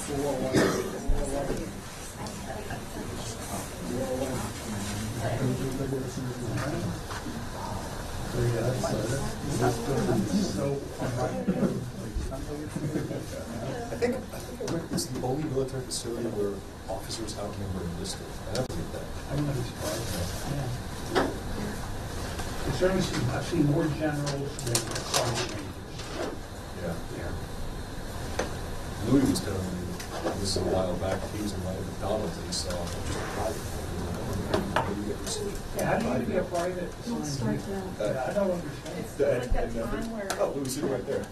I think it was the only military facility where officers outnumber enlisted. I never did that. I'm not surprised. Yeah. I've seen more generals than sergeant majors. Yeah. Yeah. Louis was telling me, this is a while back, he was in my McDonald's and he saw just a private. Yeah, how do you get a private? We'll start now. I don't understand. It's like that time where. Oh, Louis sitting right there.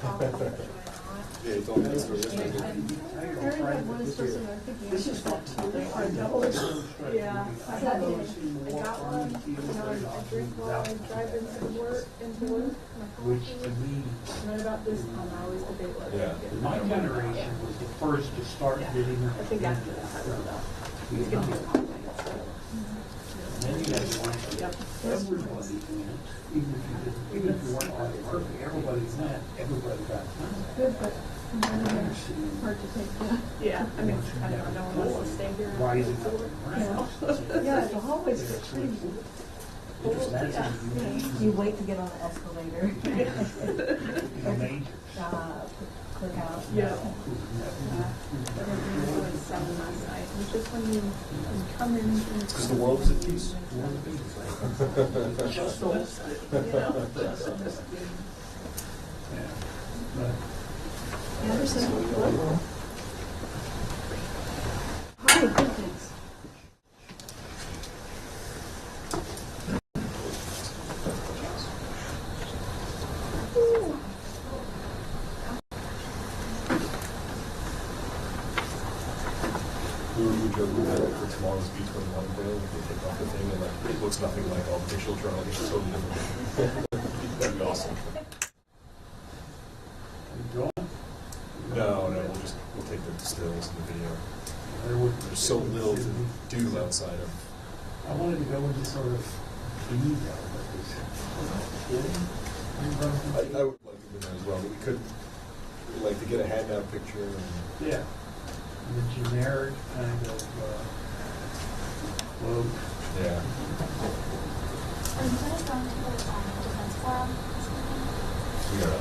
Yeah, he told me that story yesterday. Harry had one person I think he This is had not too I doubled it. Yeah, I got one. I drink while I drive into work, my Which coffee. to me, Right about this time, I always debate whether Yeah. I get it. my generation was the first to start getting. I think after that, I wrote out. It's gonna be a long day, so. Then you guys want Yep. everybody in it, even if you weren't on the work, everybody went, everybody got done. Good, but hard to take. Yeah, I mean, I don't know, no one wants to stay here. Rising up around. Yeah, the hallways get pretty. Yeah. You wait to get on the escalator. Majors. Click out. Yeah. Seven last night, it's just when you come in. It's because the world is at peace. Just You know? Yeah. Anderson, hello. Hi, good thanks. We were joking that for tomorrow's B-21 bill, we could take off the thing and like, it looks nothing like all the pictures drawn, it's totally different. That'd be awesome. Go. No, we'll take the stills and the video. There's so little to do outside of. I wanted to go into sort of detail, but I would like to do that as well, but we could, like, to get a handout picture and. yeah, the generic kind of quote. Yeah. Instead of going to the defense forum, Yeah.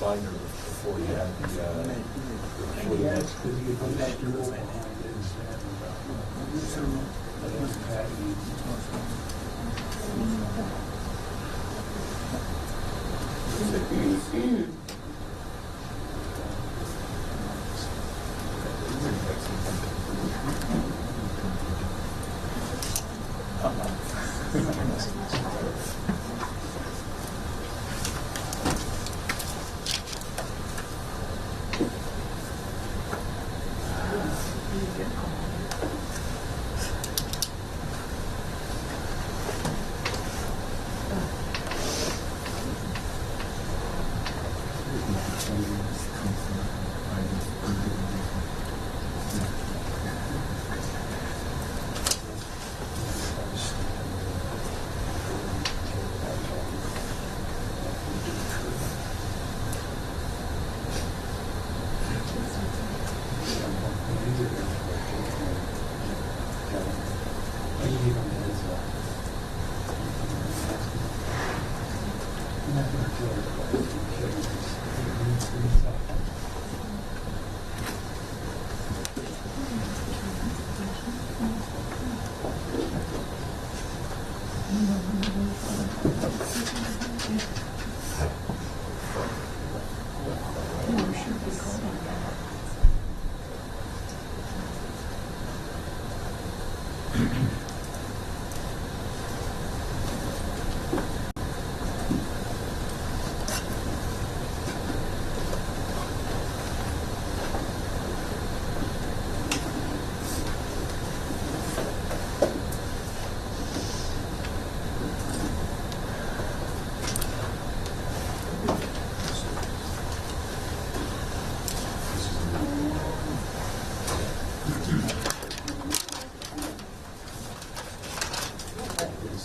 Binder before you had the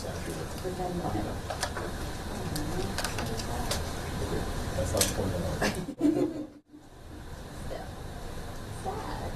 statute. But then not. That's not the point at all. Sad.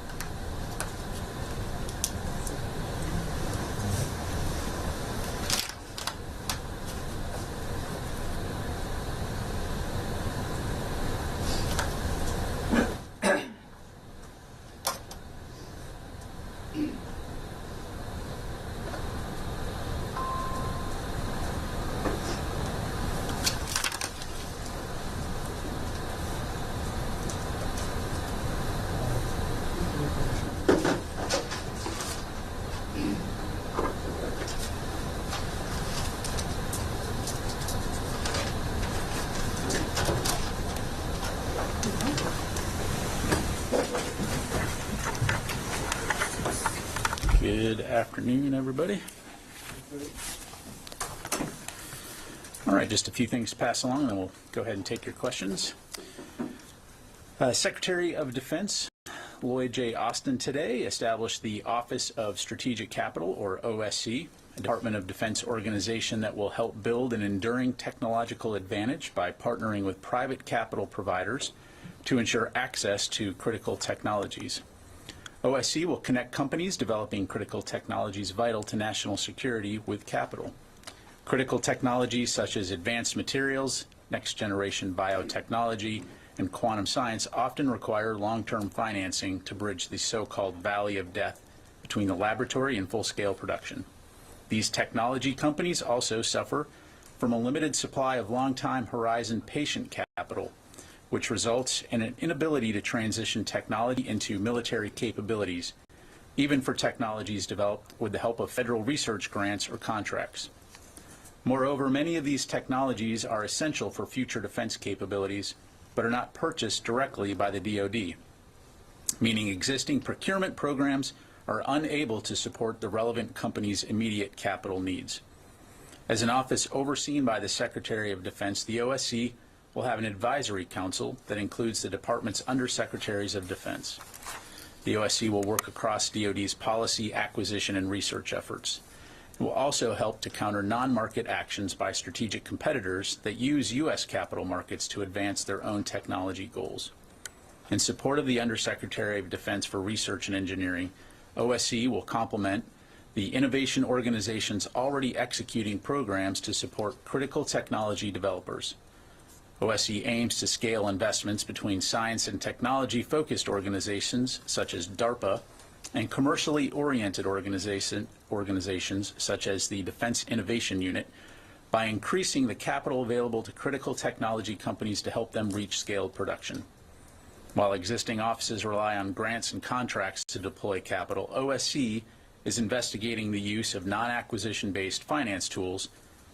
Good afternoon, everybody. All right, just a few things to pass along, and then we'll go ahead and take your questions. Secretary of Defense Lloyd J. Austin today established the Office of Strategic Capital, or OSC, a Department of Defense organization that will help build an enduring technological advantage by partnering with private capital providers to ensure access to critical technologies. OSC will connect companies developing critical technologies vital to national security with capital. Critical technologies such as advanced materials, next-generation biotechnology, and quantum science often require long-term financing to bridge the so-called valley of death between the laboratory and full-scale production. These technology companies also suffer from a limited supply of long-time horizon patient capital, which results in an inability to transition technology into military capabilities, even for technologies developed with the help of federal research grants or contracts. Moreover, many of these technologies are essential for future defense capabilities, but are not purchased directly by the DoD, meaning existing procurement programs are unable to support the relevant company's immediate capital needs. As an office overseen by the Secretary of Defense, the OSC will have an advisory council that includes the department's undersecretaries of defense. The OSC will work across DoD's policy, acquisition, and research efforts. It will also help to counter non-market actions by strategic competitors that use U.S. capital markets to advance their own technology goals. In support of the Undersecretary of Defense for Research and Engineering, OSC will complement the innovation organizations already executing programs to support critical technology developers. OSC aims to scale investments between science and technology-focused organizations such as DARPA and commercially oriented organizations such as the Defense Innovation Unit by increasing the capital available to critical technology companies to help them reach scaled production. While existing offices rely on grants and contracts to deploy capital, OSC is investigating the use of non-acquisition based finance tools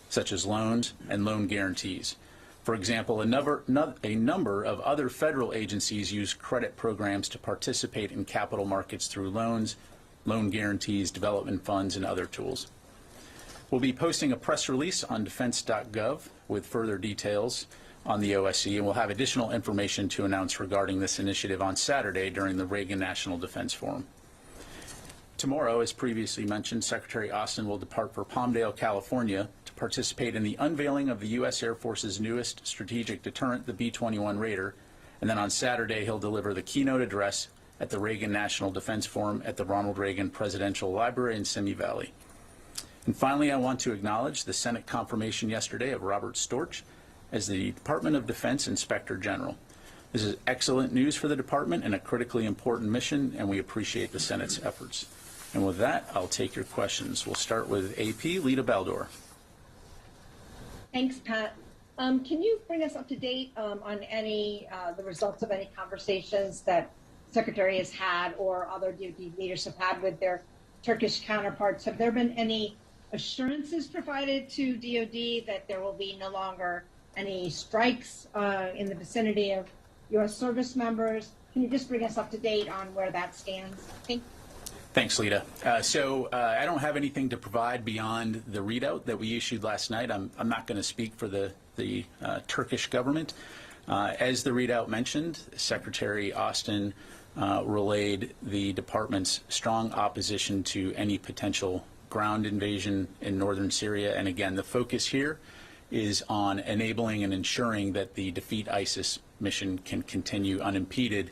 such as loans and loan guarantees. For example, a number of other federal agencies use credit programs to participate in capital markets through loans, loan guarantees, development funds, and other tools. We'll be posting a press release on defense.gov with further details on the OSC, and we'll have additional information to announce regarding this initiative on Saturday during the Reagan National Defense Forum. Tomorrow, as previously mentioned, Secretary Austin will depart for Palmdale, California, to participate in the unveiling of the U.S. Air Force's newest strategic deterrent, the B-21 Raider, and then on Saturday he'll deliver the keynote address at the Reagan National Defense Forum at the Ronald Reagan Presidential Library in Simi Valley. And finally, I want to acknowledge the Senate confirmation yesterday of Robert Storch as the Department of Defense Inspector General. This is excellent news for the department and a critically important mission, and we appreciate the Senate's efforts. And with that, I'll take your questions. We'll start with AP, Lita Baldor. Thanks, Pat. Can you bring us up to date on any the results of any conversations that Secretary has had or other DoD leaders have had with their Turkish counterparts? Have there been any assurances provided to DoD that there will be no longer any strikes in the vicinity of U.S. service members? Can you just bring us up to date on where that stands? Thanks, Lita. I don't have anything to provide beyond the readout that we issued last night. I'm not going to speak for the Turkish government. As the readout mentioned, Secretary Austin relayed the department's strong opposition to any potential ground invasion in northern Syria. And again, the focus here is on enabling and ensuring that the Defeat ISIS mission can continue unimpeded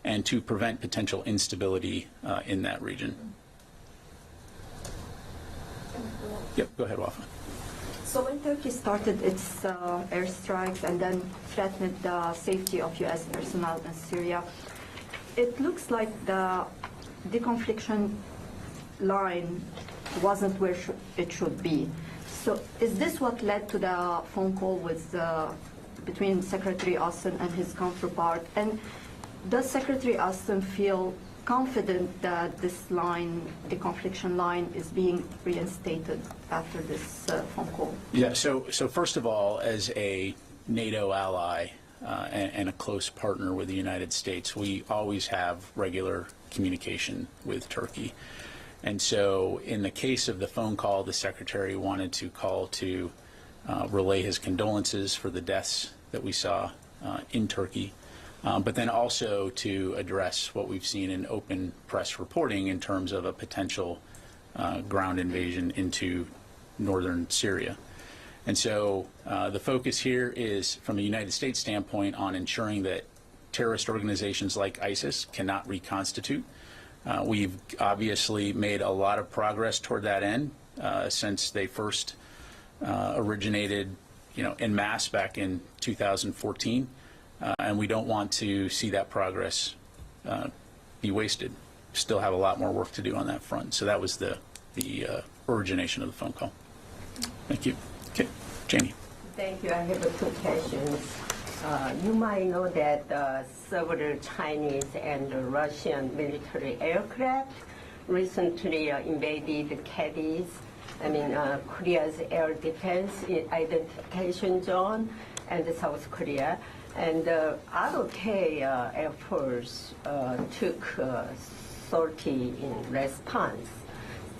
and to prevent potential instability in that region. Yep, go ahead, Wafa. So when Turkey started its airstrikes and then threatened the safety of U.S. personnel in Syria, it looks like the deconfliction line wasn't where it should be. So is this what led to the phone call with between Secretary Austin and his counterpart? And does Secretary Austin feel confident that this line, the confliction line, is being reinstated after this phone call? Yeah, so first of all, as a NATO ally and a close partner with the United States, we always have regular communication with Turkey. And so in the case of the phone call, the Secretary wanted to call to relay his condolences for the deaths that we saw in Turkey. But then also to address what we've seen in open press reporting in terms of a potential ground invasion into northern Syria. And so the focus here is, from a United States standpoint, on ensuring that terrorist organizations like ISIS cannot reconstitute. We've obviously made a lot of progress toward that end since they first originated, en masse back in 2014. And we don't want to see that progress be wasted. Still have a lot more work to do on that front. So that was the origination of the phone call. Thank you. Okay, Janie. Thank you. I have two questions. You might know that several Chinese and Russian military aircraft recently invaded Cadiz, Korea's air defense identification zone, and South Korea. And ROK Air Force took sortie in response.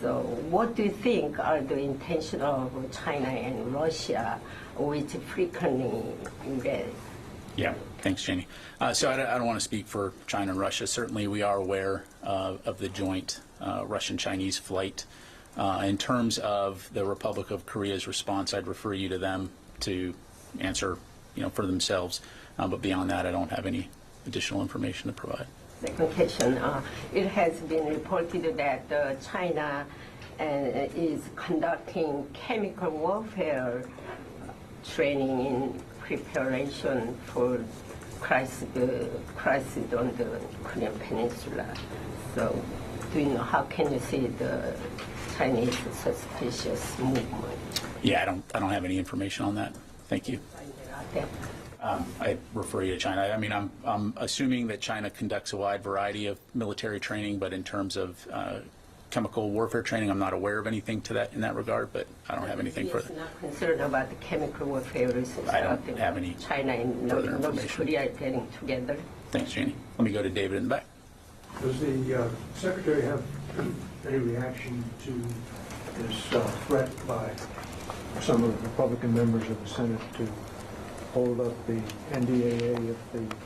So what do you think are the intentions of China and Russia, which frequently invade? Yeah, thanks, Janie. So I don't want to speak for China and Russia. Certainly we are aware of the joint Russian-Chinese flight. In terms of the Republic of Korea's response, I'd refer you to them to answer for themselves. But beyond that, I don't have any additional information to provide. Second question, it has been reported that China is conducting chemical warfare training in preparation for crisis on the Korean Peninsula. So do you know, how can you see the Chinese suspicious movement? Yeah, I don't have any information on that. Thank you. I refer you to China. I'm assuming that China conducts a wide variety of military training, but in terms of chemical warfare training, I'm not aware of anything in that regard, but I don't have anything further. I'm not concerned about the chemical warfare research. I don't have any China and North Korea getting together. Thanks, Janie. Let me go to David in the back. Does the Secretary have any reaction to this threat by some of the Republican members of the Senate to hold up the NDAA if the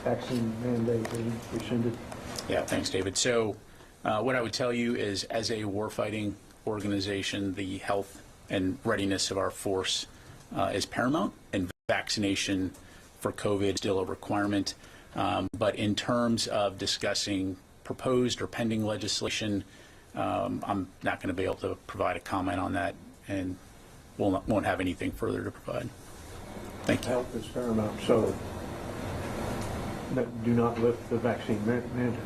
vaccine mandate is rescinded? Yeah, thanks, David. So what I would tell you is, as a warfighting organization, the health and readiness of our force is paramount, and vaccination for COVID is still a requirement. But in terms of discussing proposed or pending legislation, I'm not going to be able to provide a comment on that, and won't have anything further to provide. Thank you. Health is paramount, so do not lift the vaccine mandate.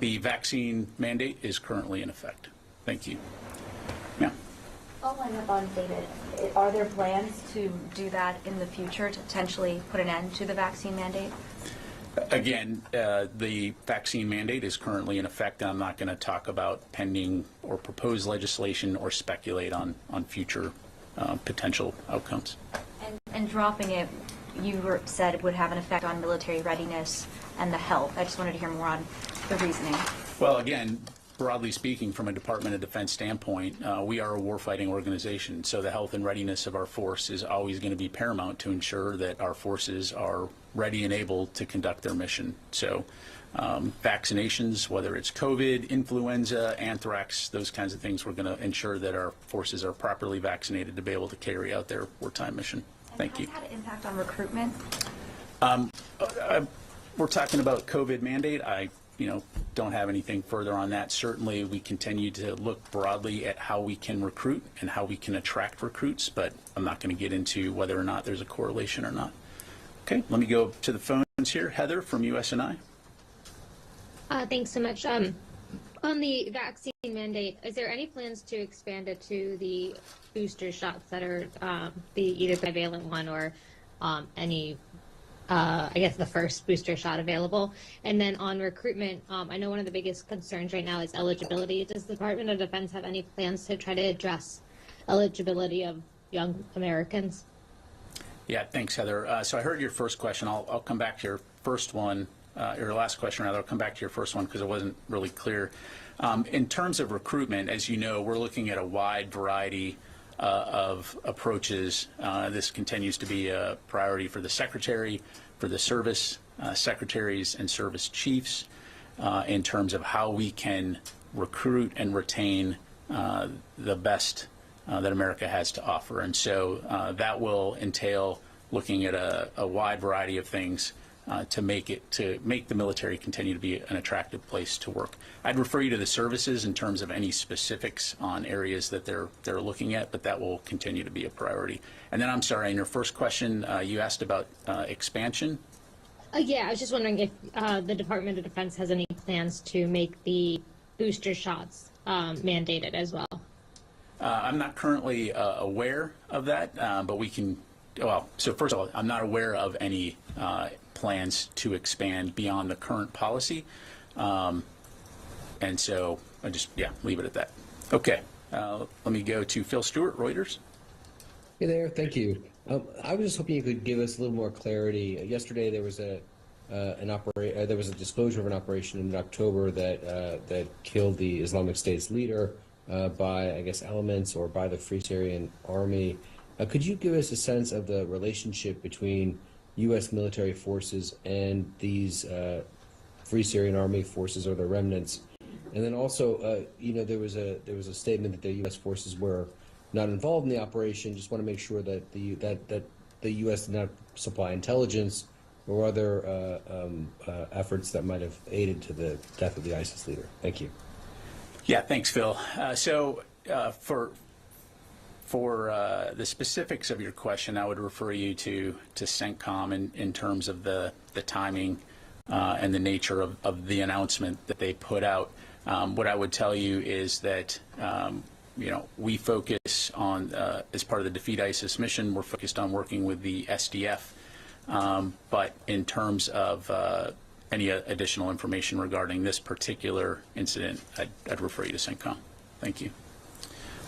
The vaccine mandate is currently in effect. Thank you. Yeah. Following up on David, are there plans to do that in the future to potentially put an end to the vaccine mandate? Again, the vaccine mandate is currently in effect, and I'm not going to talk about pending or proposed legislation or speculate on future potential outcomes. And dropping it, you said it would have an effect on military readiness and the health. I just wanted to hear more on the reasoning. Well, again, broadly speaking, from a Department of Defense standpoint, we are a warfighting organization, so the health and readiness of our force is always going to be paramount to ensure that our forces are ready and able to conduct their mission. So vaccinations, whether it's COVID, influenza, anthrax, those kinds of things. We're going to ensure that our forces are properly vaccinated to be able to carry out their wartime mission. Thank you. Has that had an impact on recruitment? We're talking about COVID mandate. I don't have anything further on that. Certainly, we continue to look broadly at how we can recruit and how we can attract recruits, but I'm not going to get into whether or not there's a correlation or not. Okay, let me go to the phones here. Heather from USNI. Thanks so much. On the vaccine mandate, is there any plans to expand it to the booster shots that are either the bivalent one or any, I guess, the first booster shot available? And then on recruitment, I know one of the biggest concerns right now is eligibility. Does the Department of Defense have any plans to try to address eligibility of young Americans? Yeah, thanks, Heather. So I heard your first question. I'll come back to your first one, your last question, rather. I'll come back to your first one because it wasn't really clear. In terms of recruitment, as you know, we're looking at a wide variety of approaches. This continues to be a priority for the Secretary, for the service secretaries and service chiefs, in terms of how we can recruit and retain the best that America has to offer. And so that will entail looking at a wide variety of things to make the military continue to be an attractive place to work. I'd refer you to the services in terms of any specifics on areas that they're looking at, but that will continue to be a priority. And then I'm sorry, in your first question, you asked about expansion. Yeah, I was just wondering if the Department of Defense has any plans to make the booster shots mandated as well. I'm not currently aware of that, but we can, well, so first of all, I'm not aware of any plans to expand beyond the current policy. And so I just, leave it at that. Okay, let me go to Phil Stewart, Reuters. Hey there, thank you. I was just hoping you could give us a little more clarity. Yesterday there was there was a disclosure of an operation in October that killed the Islamic State's leader by, I guess, elements or by the Free Syrian Army. Could you give us a sense of the relationship between U.S. military forces and these Free Syrian Army forces or their remnants? And then also, there was a statement that the U.S. forces were not involved in the operation. Just want to make sure that the U.S. did not supply intelligence or other efforts that might have aided to the death of the ISIS leader. Thank you. Yeah, thanks, Phil. So for the specifics of your question, I would refer you to CENTCOM in terms of the timing and the nature of the announcement that they put out. What I would tell you is that we focus on, as part of the Defeat ISIS mission, we're focused on working with the SDF. But in terms of any additional information regarding this particular incident, I'd refer you to CENTCOM. Thank you.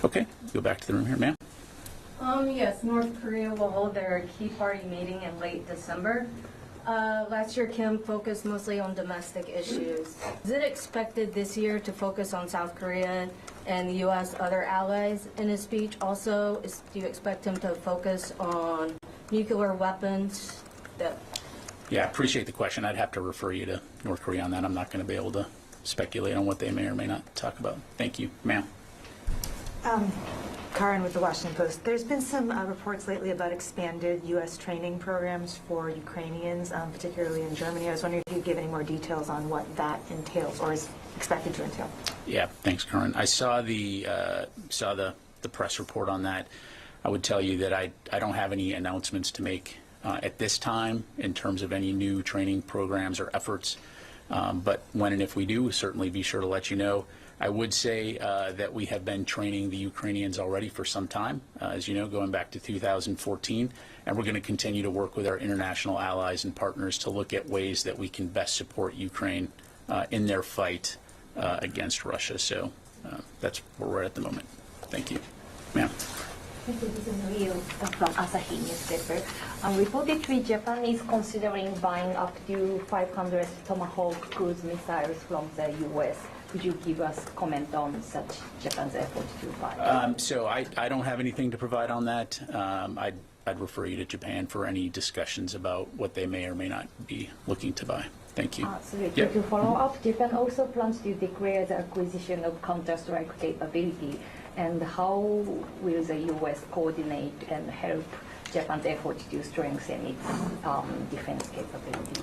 Okay, go back to the room here, ma'am. Yes, North Korea will hold their Key Party meeting in late December. Last year, Kim focused mostly on domestic issues. Is it expected this year to focus on South Korea and the U.S. other allies in his speech? Also, do you expect him to focus on nuclear weapons? Yeah, I appreciate the question. I'd have to refer you to North Korea on that. I'm not going to be able to speculate on what they may or may not talk about. Thank you. Ma'am. Karen with the Washington Post. There's been some reports lately about expanded U.S. training programs for Ukrainians, particularly in Germany. I was wondering if you'd give any more details on what that entails or is expected to entail. Yeah, thanks, Karen. I saw the press report on that. I would tell you that I don't have any announcements to make at this time in terms of any new training programs or efforts. But when and if we do, we'll certainly be sure to let you know. I would say that we have been training the Ukrainians already for some time, as you know, going back to 2014, and we're going to continue to work with our international allies and partners to look at ways that we can best support Ukraine in their fight against Russia. So that's where we're at the moment. Thank you. Ma'am. This is Rio from Asahi newspaper. Reportedly, Japan is considering buying up to 500 Tomahawk cruise missiles from the U.S. Could you give us a comment on such Japan's effort to buy? So I don't have anything to provide on that. I'd refer you to Japan for any discussions about what they may or may not be looking to buy. Thank you. Sorry, Yep. to follow up, Japan also plans to declare the acquisition of counter-strike capability, and how will the U.S. coordinate and help Japan's effort to strengthen its defense capability?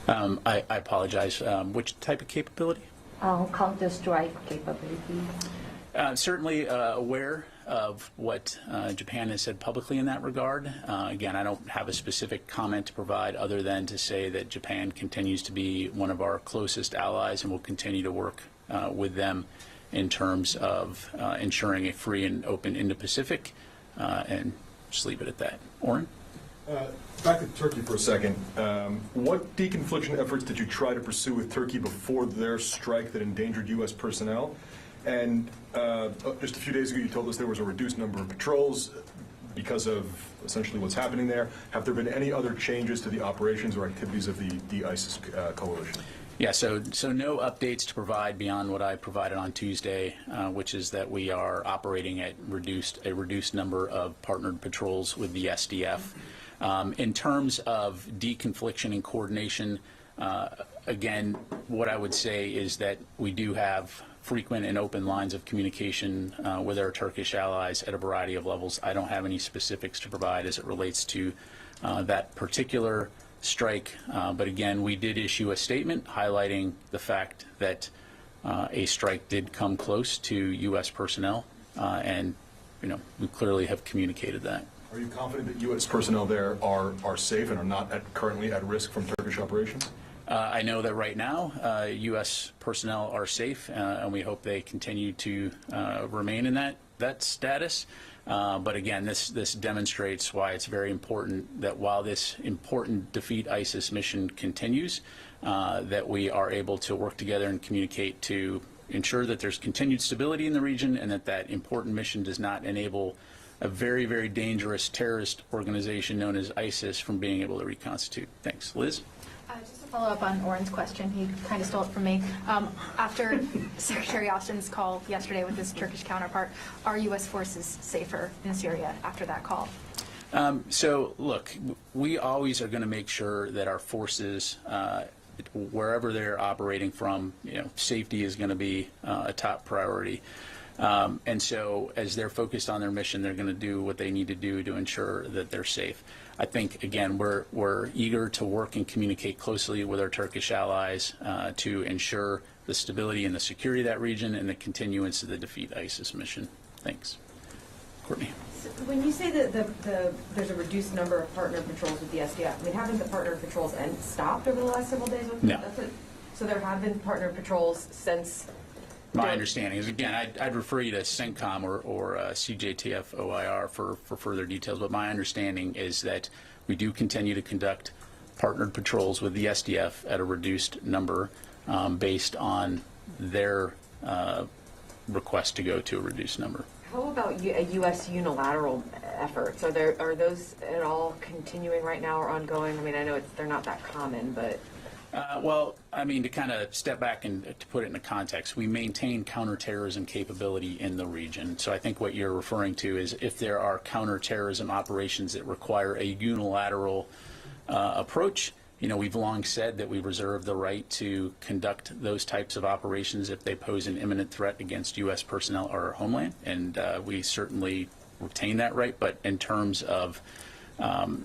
I apologize. Which type of capability? Counter-strike capability. Certainly aware of what Japan has said publicly in that regard. Again, I don't have a specific comment to provide other than to say that Japan continues to be one of our closest allies and will continue to work with them in terms of ensuring a free and open Indo-Pacific, and just leave it at that. Oren? Back to Turkey for a second. What deconfliction efforts did you try to pursue with Turkey before their strike that endangered U.S. personnel? And just a few days ago, you told us there was a reduced number of patrols because of essentially what's happening there. Have there been any other changes to the operations or activities of the ISIS coalition? Yeah, so no updates to provide beyond what I provided on Tuesday, which is that we are operating at a reduced number of partnered patrols with the SDF. In terms of deconfliction and coordination, again, what I would say is that we do have frequent and open lines of communication with our Turkish allies at a variety of levels. I don't have any specifics to provide as it relates to that particular strike, but again, we did issue a statement highlighting the fact that a strike did come close to U.S. personnel, and we clearly have communicated that. Are you confident that U.S. personnel there are safe and are not currently at risk from Turkish operations? I know that right now U.S. personnel are safe, and we hope they continue to remain in that status. But again, this demonstrates why it's very important that while this important defeat ISIS mission continues, that we are able to work together and communicate to ensure that there's continued stability in the region and that important mission does not enable a very, very dangerous terrorist organization known as ISIS from being able to reconstitute. Thanks. Liz? Just to follow up on Oren's question, he kind of stole it from me. After Secretary Austin's call yesterday with his Turkish counterpart, are U.S. forces safer in Syria after that call? So, look, we always are going to make sure that our forces, wherever they're operating from, safety is going to be a top priority. And so as they're focused on their mission, they're going to do what they need to do to ensure that they're safe. I think, again, we're eager to work and communicate closely with our Turkish allies to ensure the stability and the security of that region and the continuance of the defeat ISIS mission. Thanks. Courtney. So when you say that there's a reduced number of partner patrols with the SDF, I mean, haven't the partner patrols stopped over the last several days? No. So there have been partner patrols since... My understanding is, again, I'd refer you to CENTCOM or CJTF OIR for further details, but my understanding is that we do continue to conduct partnered patrols with the SDF at a reduced number based on their request to go to a reduced number. How about U.S. unilateral efforts? Are those at all continuing right now or ongoing? I mean, I know they're not that common, but... Well, I mean, to kind of step back and to put it into context, we maintain counterterrorism capability in the region. So I think what you're referring to is if there are counterterrorism operations that require a unilateral approach, we've long said that we reserve the right to conduct those types of operations if they pose an imminent threat against U.S. personnel or our homeland, and we certainly retain that right. But in terms of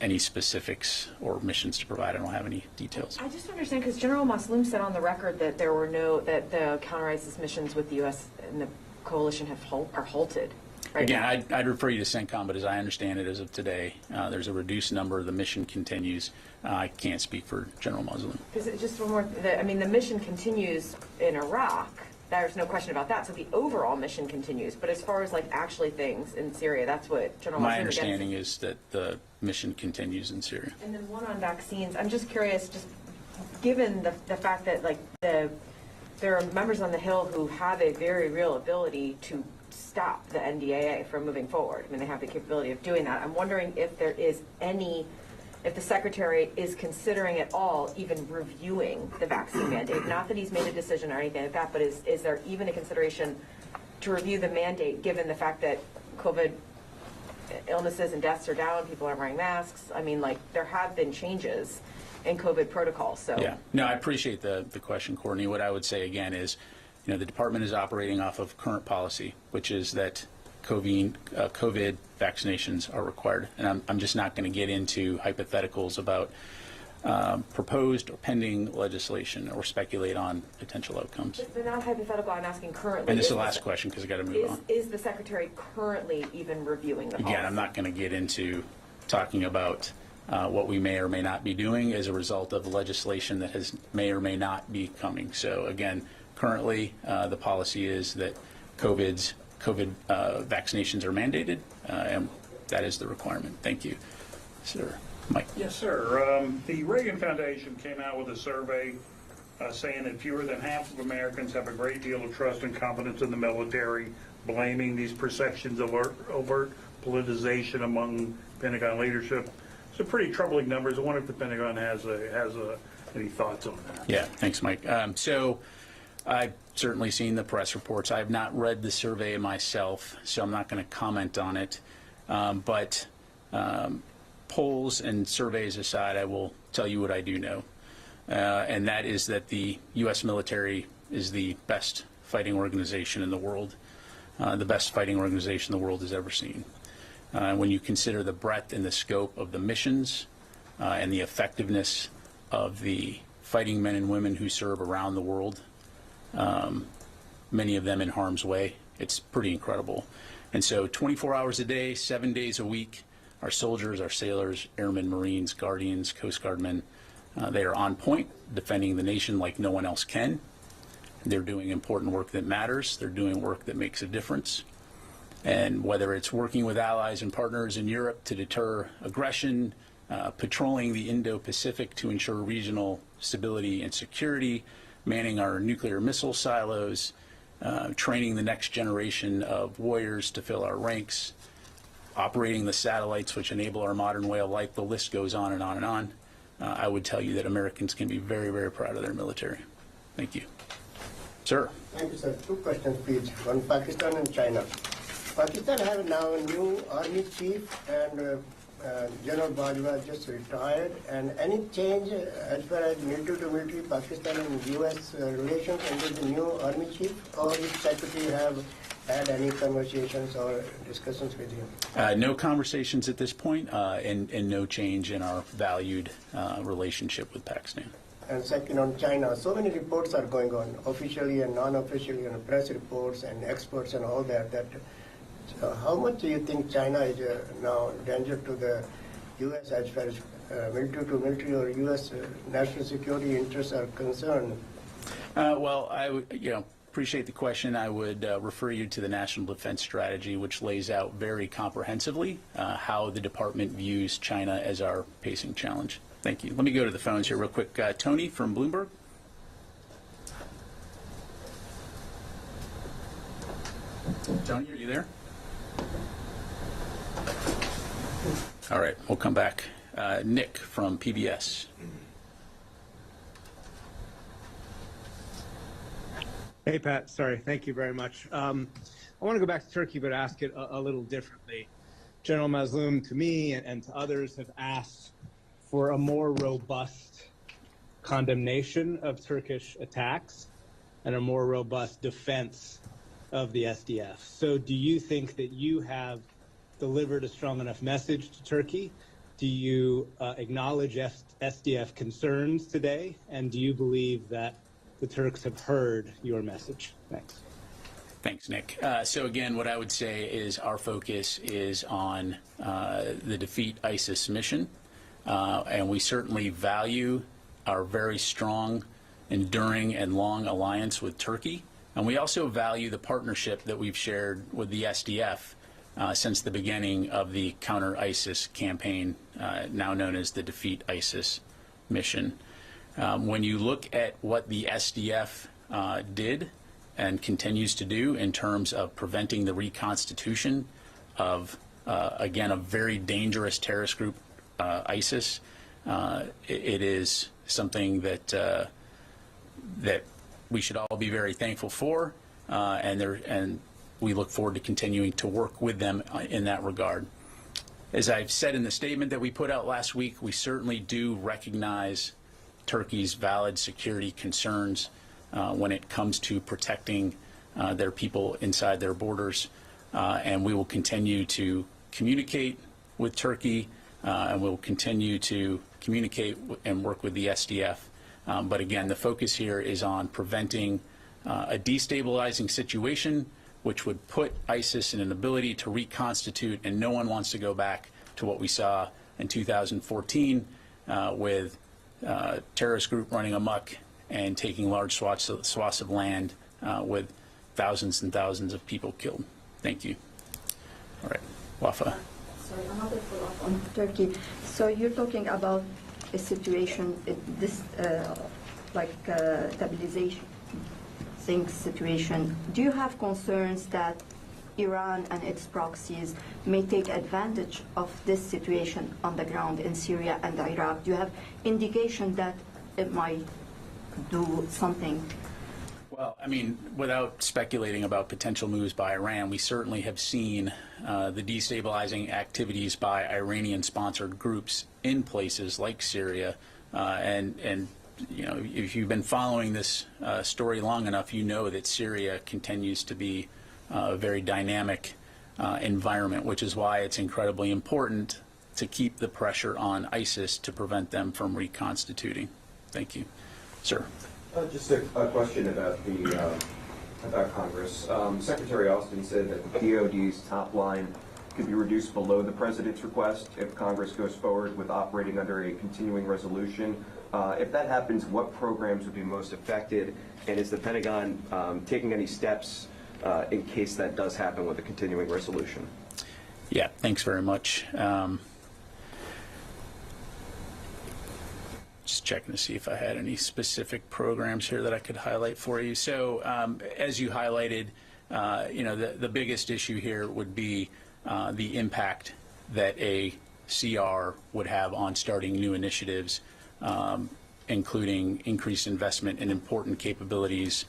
any specifics or missions to provide, I don't have any details. I just understand because General Masloum said on the record that that the counter-ISIS missions with the U.S. and the coalition are halted. Right Again, now. I'd refer you to CENTCOM, but as I understand it as of today, there's a reduced number. The mission continues. I can't speak for General Masloum. Just one more. The mission continues in Iraq. There's no question about that. So the overall mission continues. But as far as actually things in Syria, that's what General Masloum. My understanding is that the mission continues in Syria. And then one on vaccines. I'm just curious, just given the fact that there are members on the Hill who have a very real ability to stop the NDAA from moving forward. I mean, they have the capability of doing that. I'm wondering if there is if the Secretary is considering at all even reviewing the vaccine mandate. Not that he's made a decision or anything like that, but is there even a consideration to review the mandate given the fact that COVID illnesses and deaths are down, people aren't wearing masks. I mean, like, there have been changes in COVID protocols, so. Yeah, no, I appreciate the question, Courtney. What I would say again is, you know, the department is operating off of current policy, which is that COVID vaccinations are required. And I'm just not going to get into hypotheticals about proposed or pending legislation or speculate on potential outcomes. They're not hypothetical, I'm asking currently. And this is the last question because I got to move on. Is the Secretary currently even reviewing the policy? Again, I'm not going to get into talking about what we may or may not be doing as a result of legislation that may or may not be coming. So again, currently the policy is that COVID vaccinations are mandated, and that is the requirement. Thank you. Sir, Mike. Yes, sir. The Reagan Foundation came out with a survey saying that fewer than half of Americans have a great deal of trust and confidence in the military, blaming these perceptions of overt politicization among Pentagon leadership. Some pretty troubling numbers. I wonder if the Pentagon has any thoughts on that. Yeah, thanks, Mike. So I've certainly seen the press reports. I have not read the survey myself, so I'm not going to comment on it. But polls and surveys aside, I will tell you what I do know, and that is that the U.S. military is the best fighting organization in the world, the best fighting organization the world has ever seen. When you consider the breadth and the scope of the missions and the effectiveness of the fighting men and women who serve around the world, many of them in harm's way, it's pretty incredible. And so 24 hours a day, 7 days a week, our soldiers, our sailors, airmen, Marines, Guardians, Coast Guardmen, they are on point, defending the nation like no one else can. They're doing important work that matters. They're doing work that makes a difference. And whether it's working with allies and partners in Europe to deter aggression, patrolling the Indo-Pacific to ensure regional stability and security, manning our nuclear missile silos, training the next generation of warriors to fill our ranks, operating the satellites which enable our modern way of life, the list goes on and on and on. I would tell you that Americans can be very, very proud of their military. Thank you. Sir. Thank you, sir. Two questions, please. One, Pakistan and China. Pakistan have now a new army chief, and General Bajwa just retired. And any change as far as military to military, Pakistan and U.S. Relations under the new army chief, or did Secretary have had any conversations or discussions with him? No conversations at this point, and no change in our valued relationship with Pakistan. And second, on China, so many reports are going on, officially and non-officially, and press reports and experts and all that. How much do you think China is now a danger to the U.S. as far as military to military or U.S. national security interests are concerned? Well, I would, appreciate the question. I would refer you to the National Defense Strategy, which lays out very comprehensively how the department views China as our pacing challenge. Thank you. Let me go to the phones here real quick. Tony from Bloomberg. Tony, are you there? All right, we'll come back. Nick from PBS. Hey, Pat. Sorry. Thank you very much. I want to go back to Turkey, but ask it a little differently. General Mazloum, to me and to others, have asked for a more robust condemnation of Turkish attacks and a more robust defense of the SDF. So do you think that you have delivered a strong enough message to Turkey? Do you acknowledge SDF concerns today? And do you believe that the Turks have heard your message? Thanks. Thanks, Nick. So again, what I would say is our focus is on the Defeat ISIS mission. And we certainly value our very strong, enduring, and long alliance with Turkey. And we also value the partnership that we've shared with the SDF since the beginning of the counter-ISIS campaign, now known as the Defeat ISIS mission. When you look at what the SDF did and continues to do in terms of preventing the reconstitution of, again, a very dangerous terrorist group, ISIS, it is something that that we should all be very thankful for, and we look forward to continuing to work with them in that regard. As I've said in the statement that we put out last week, we certainly do recognize Turkey's valid security concerns when it comes to protecting their people inside their borders, and we will continue to communicate with Turkey, and we'll continue to communicate and work with the SDF. But again, the focus here is on preventing a destabilizing situation which would put ISIS in an ability to reconstitute, and no one wants to go back to what we saw in 2014 with terrorist group running amok and taking large swaths of land with thousands and thousands of people killed. Thank you. All right, Wafa. Sorry, another follow-up on Turkey. So you're talking about a situation, stabilization situation. Do you have concerns that Iran and its proxies may take advantage of this situation on the ground in Syria and Iraq? Do you have indication that it might do something? Well, I mean, without speculating about potential moves by Iran, we certainly have seen the destabilizing activities by Iranian-sponsored groups in places like Syria, and you know, if you've been following this story long enough, you know that Syria continues to be a very dynamic environment, which is why it's incredibly important to keep the pressure on ISIS to prevent them from reconstituting. Thank you. Sir. Just a question about about Congress. Secretary Austin said that the DoD's top line could be reduced below the president's request if Congress goes forward with operating under a continuing resolution. If that happens, what programs would be most affected, and is the Pentagon taking any steps in case that does happen with a continuing resolution? Yeah, thanks very much. Just checking to see if I had any specific programs here that I could highlight for you. So, as you highlighted, you know, the biggest issue here would be the impact that a CR would have on starting new initiatives, including increased investment in important capabilities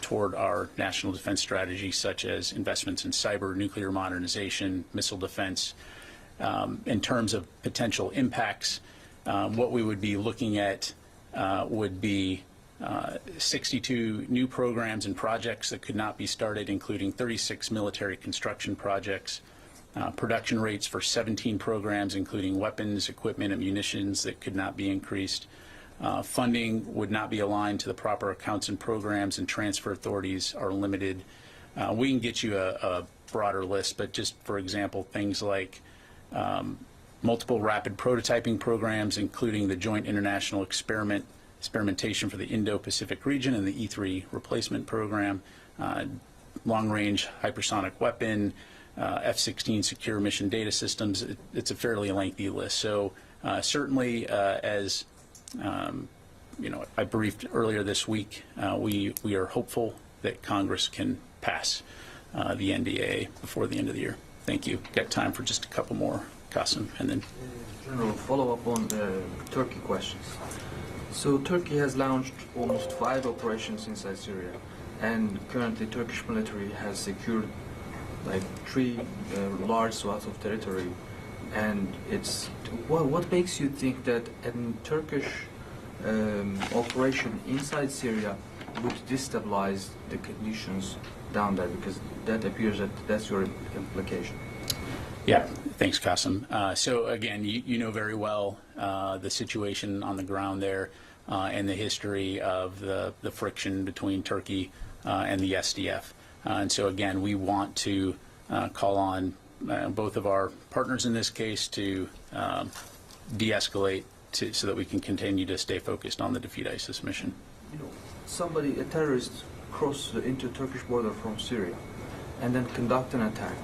toward our national defense strategy, such as investments in cyber, nuclear modernization, missile defense. In terms of potential impacts, what we would be looking at would be 62 new programs and projects that could not be started, including 36 military construction projects, production rates for 17 programs, including weapons, equipment, and munitions that could not be increased. Funding would not be aligned to the proper accounts and programs, and transfer authorities are limited. We can get you a broader list, but just for example, things like multiple rapid prototyping programs, including the Joint International Experimentation for the Indo-Pacific region and the E3 replacement program, long-range hypersonic weapon, F-16 secure mission data systems. It's a fairly lengthy list. So certainly, as you know, I briefed earlier this week, we are hopeful that Congress can pass the NDAA before the end of the year. Thank you. Got time for just a couple more, Qasim, and then General, follow up on the Turkey questions. So Turkey has launched almost 5 operations inside Syria, and currently Turkish military has secured like 3 large swaths of territory. And it's what makes you think that a Turkish operation inside Syria would destabilize the conditions down there? Because that appears that that's your implication. Yeah, thanks, Qasim. So again, you know very well the situation on the ground there and the history of the friction between Turkey and the SDF. And so again, we want to call on both of our partners in this case to de-escalate so that we can continue to stay focused on the Defeat ISIS mission. You know, a terrorist cross into Turkish border from Syria and then conduct an attack,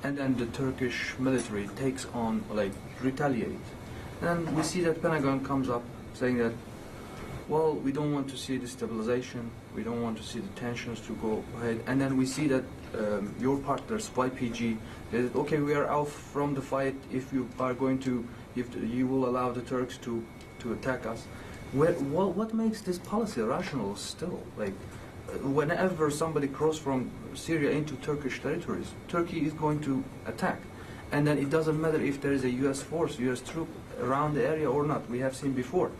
and then the Turkish military takes on, like, retaliate. And we see that Pentagon comes up saying that, well, we don't want to see destabilization, we don't want to see the tensions to go ahead. And then we see that your partners, YPG, they said, okay, we are out from the fight if you are going to, if you will allow the Turks to attack us. What makes this policy rational still? Like, whenever somebody crosses from Syria into Turkish territories, Turkey is going to attack. and then it doesn't matter if there is a U.S. force, U.S. troop around the area or not. We have seen before,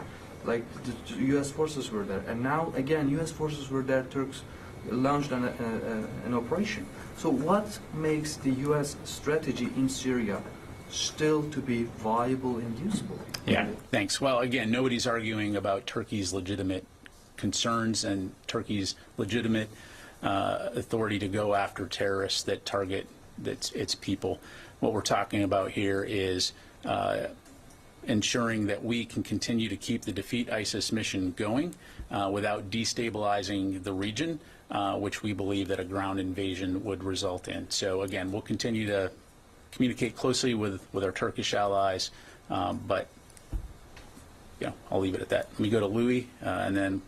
like the U.S. forces were there, and now again U.S. forces were there. Turks launched an operation. So what makes the U.S. strategy in Syria still to be viable and usable? Yeah, thanks. Well, again, nobody's arguing about Turkey's legitimate concerns and Turkey's legitimate authority to go after terrorists that target its people. What we're talking about here is ensuring that we can continue to keep the Defeat ISIS mission going without destabilizing the region, which we believe that a ground invasion would result in. So again, we'll continue to communicate closely with our Turkish allies, but I'll leave it at that. Let me go to Louis, and then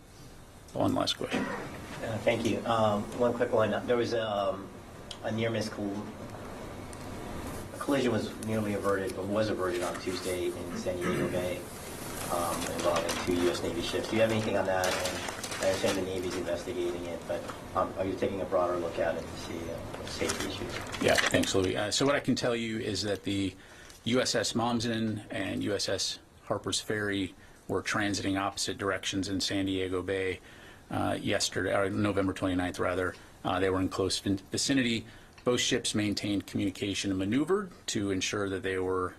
one last question. Thank you. One quick one. There was a near-miss collision was nearly averted, but was averted on Tuesday in San Diego Bay involving 2 U.S. Navy ships. Do you have anything on that? And I understand the Navy's investigating it, but are you taking a broader look at it to see safety issues? Yeah, thanks, Louis. So what I can tell you is that the USS Mommsen and USS Harper's Ferry were transiting opposite directions in San Diego Bay yesterday, or November 29th, rather. They were in close vicinity. Both ships maintained communication and maneuvered to ensure that they were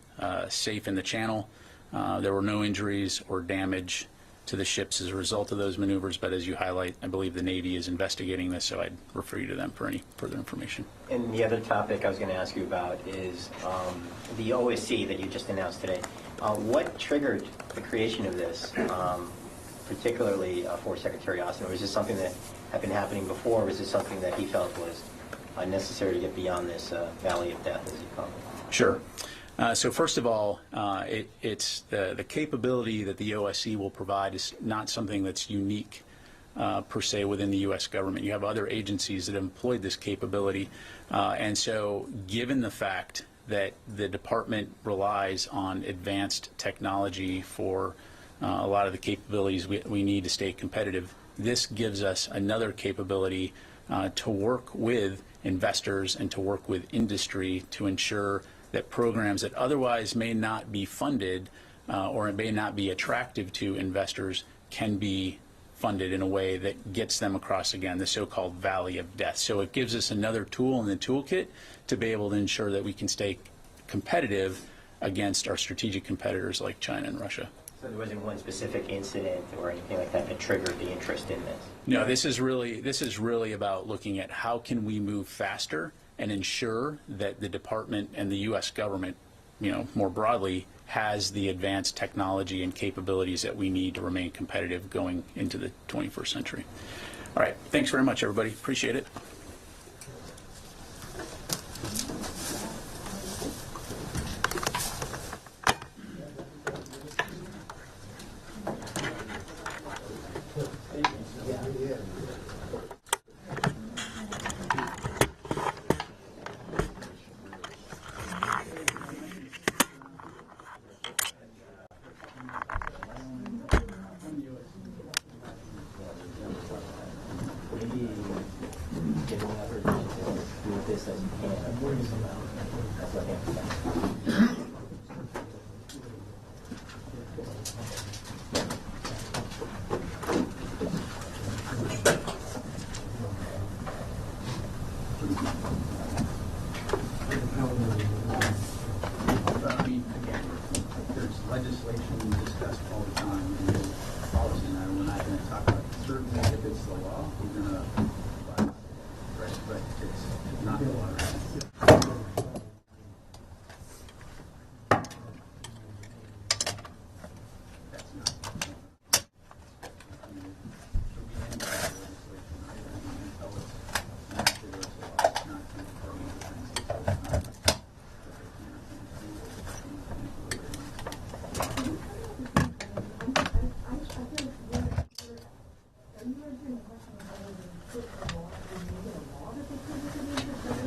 safe in the channel. There were no injuries or damage to the ships as a result of those maneuvers, but as you highlight, I believe the Navy is investigating this, so I'd refer you to them for any further information. And the other topic I was going to ask you about is the OSC that you just announced today. What triggered the creation of this, particularly for Secretary Austin? Or is this something that had been happening before, or was this something that he felt was necessary to get beyond this valley of death, as you call it? Sure. So first of all, it's the capability that the OSC will provide is not something that's unique per se within the U.S. government. You have other agencies that have employed this capability, and so given the fact that the department relies on advanced technology for a lot of the capabilities we need to stay competitive, this gives us another capability to work with investors and to work with industry to ensure that programs that otherwise may not be funded or it may not be attractive to investors can be funded in a way that gets them across, again, the so-called valley of death. So it gives us another tool in the toolkit to be able to ensure that we can stay competitive against our strategic competitors like China and Russia. So there wasn't one specific incident or anything like that that triggered the interest in this? No, this is really about looking at how can we move faster and ensure that the department and the U.S. government, more broadly, has the advanced technology and capabilities that we need to remain competitive going into the 21st century. All right, thanks very much, everybody. Appreciate it.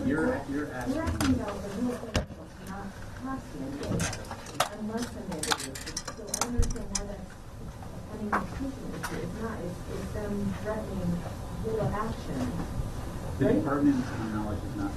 You're asking about the rule that's not possible unless a negative. So I understand why that's having a pushing issue. It's not. It's them threatening real action. The department, to my knowledge, is not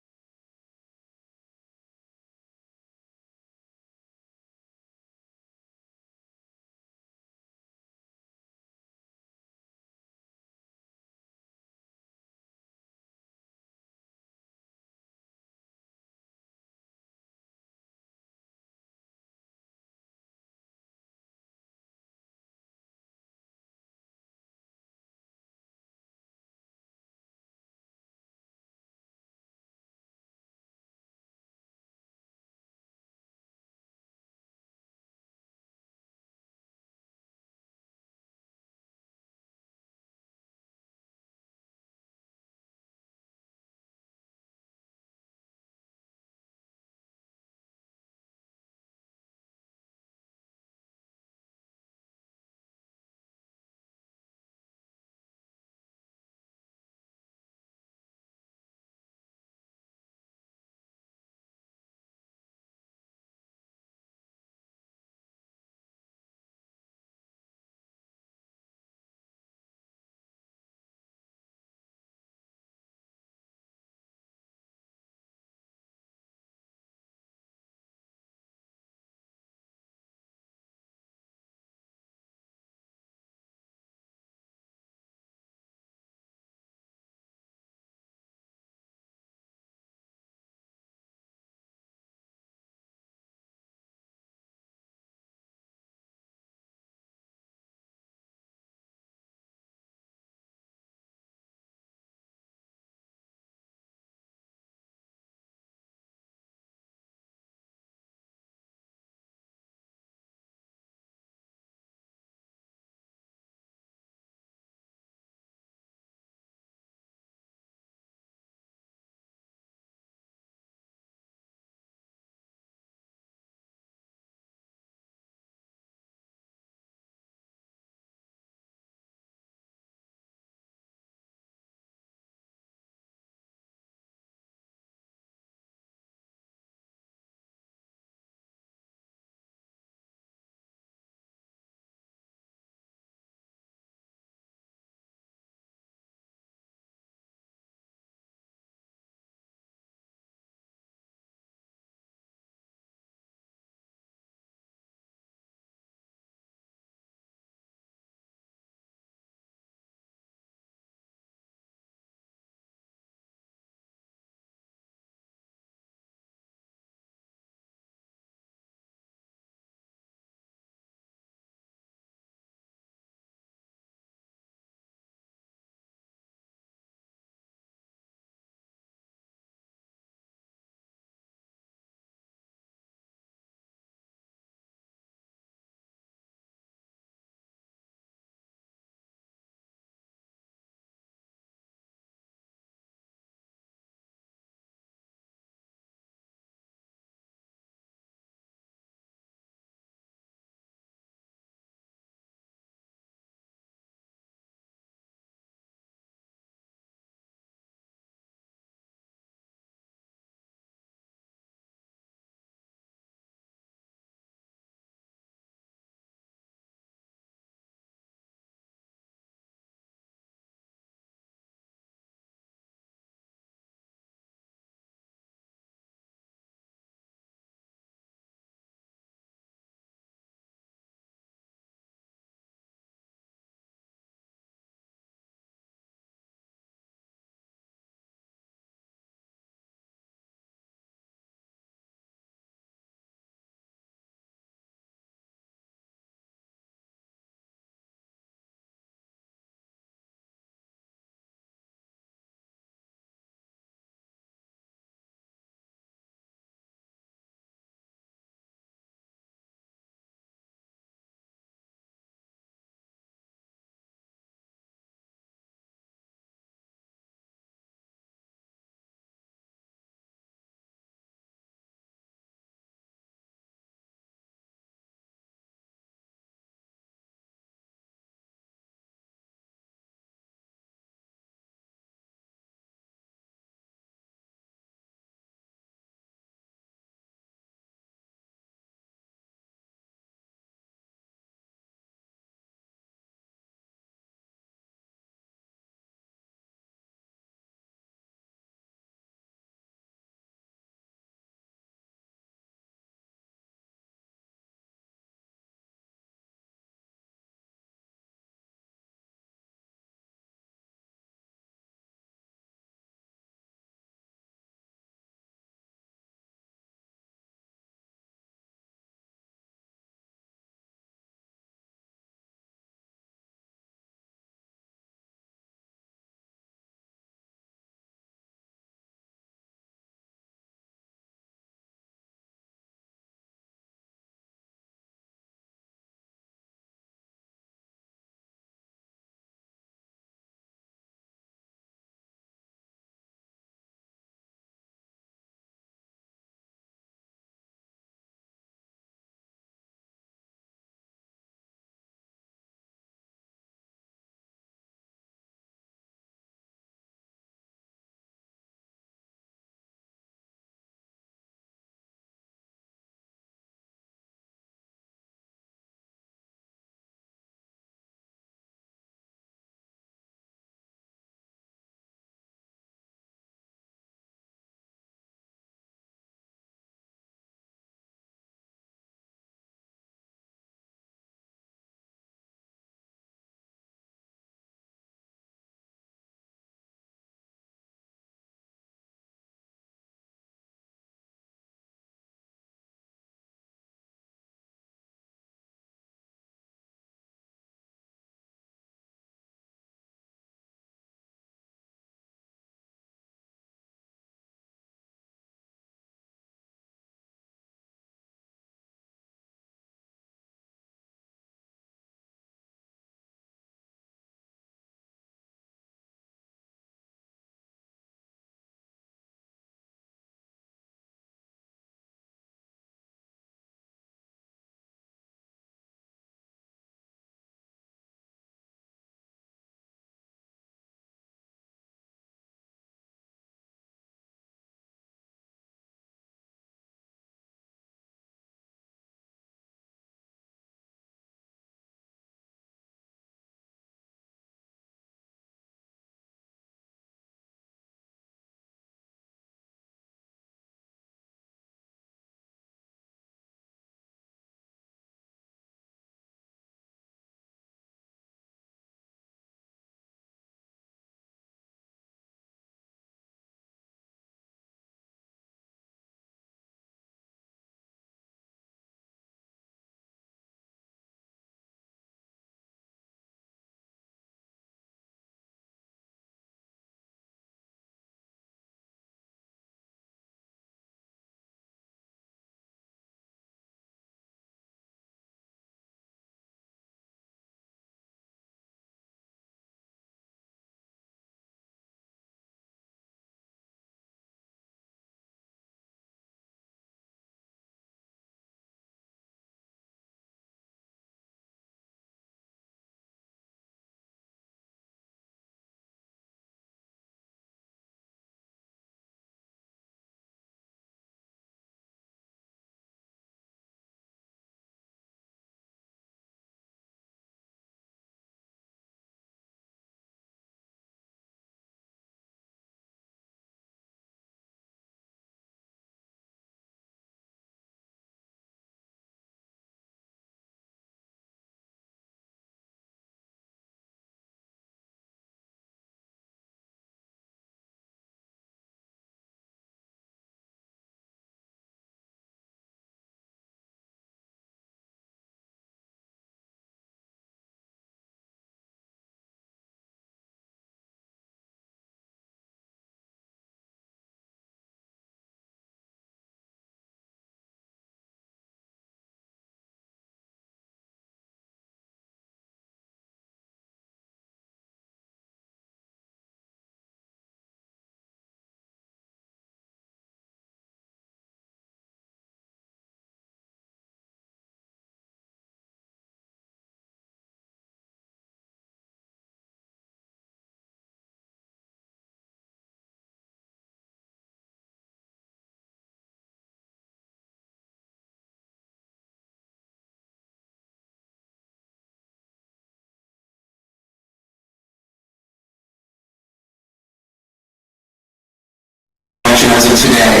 today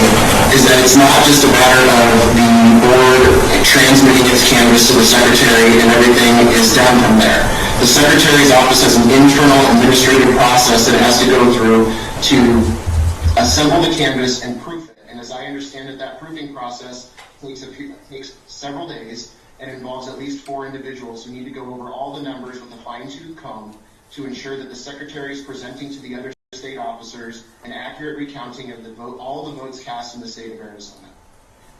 is that it's not just a matter of the board transmitting its canvas to the secretary and everything is done from there. The secretary's office has an internal administrative process that it has to go through to assemble the canvas and proof it. And as I understand it, that proofing process takes several days and involves at least 4 individuals who need to go over all the numbers with a fine-tooth comb to ensure that the secretary is presenting to the other state officers an accurate recounting of the vote, all the votes cast in the state of Arizona.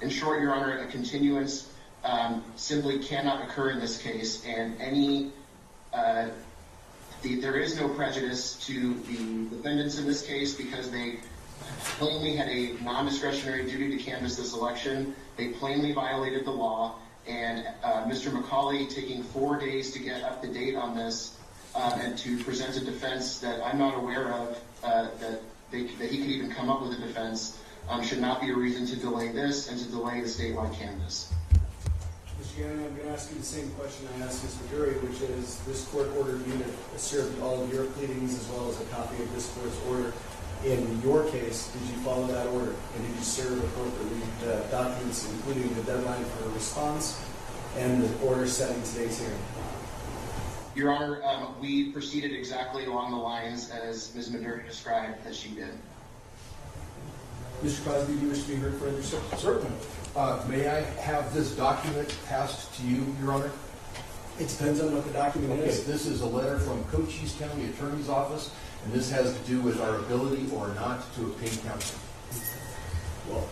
In short, Your Honor, a continuance simply cannot occur in this case, and there is no prejudice to the defendants in this case because they plainly had a non-discretionary duty to canvass this election. They plainly violated the law, and Mr. McCauley taking 4 days to get up to date on this and to present a defense that I'm not aware of, that he could even come up with a defense, should not be a reason to delay this and to delay the statewide canvass. Mr. Gannon, I'm going to ask you the same question I asked Mr. Dury, which is this court ordered you to serve all of your pleadings as well as a copy of this court's order. In your case, did you follow that order? And did you serve appropriately documents, including the deadline for a response and the order setting today's hearing? Your Honor, we proceeded exactly along the lines as Ms. Maduri described that she did. Mr. Crosby, do you wish to be heard further, sir? Certainly. May I have this document passed to you, Your Honor? It depends on what the document is. This is a letter from Cochise County Attorney's Office, and this has to do with our ability or not to obtain counsel. Well,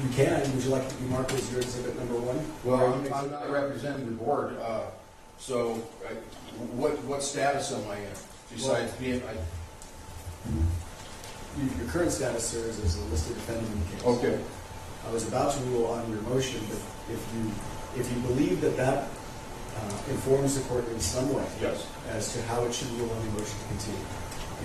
you can. Would you like to be marked as your exhibit number 1? Well, I'm not representing the board, so what status am I in besides being... Your current status, sir, is as a listed defendant in the case. Okay. I was about to rule on your motion, but if you believe that informs the court in some way, yes, as to how it should rule on the motion to continue,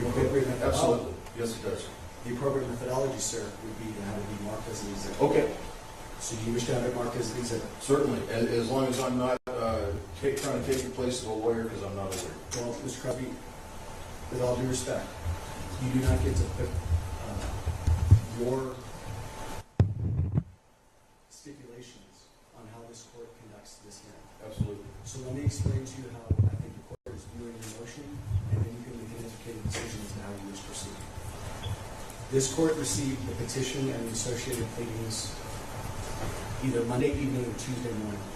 the appropriate methodology. Absolutely. Yes, it does. The appropriate methodology, sir, would be to have it be marked as an exhibit. Okay. So do you wish to have it marked as an exhibit? Certainly, as long as I'm not trying to take the place of a lawyer, because I'm not a lawyer. Well, Mr. Crosby, with all due respect, you do not get to put your stipulations on how this court conducts this hearing. Absolutely. So let me explain to you how I think the court is viewing your motion, and then you can make an educated decision as to how you wish to proceed. This court received the petition and the associated pleadings either Monday evening or Tuesday morning.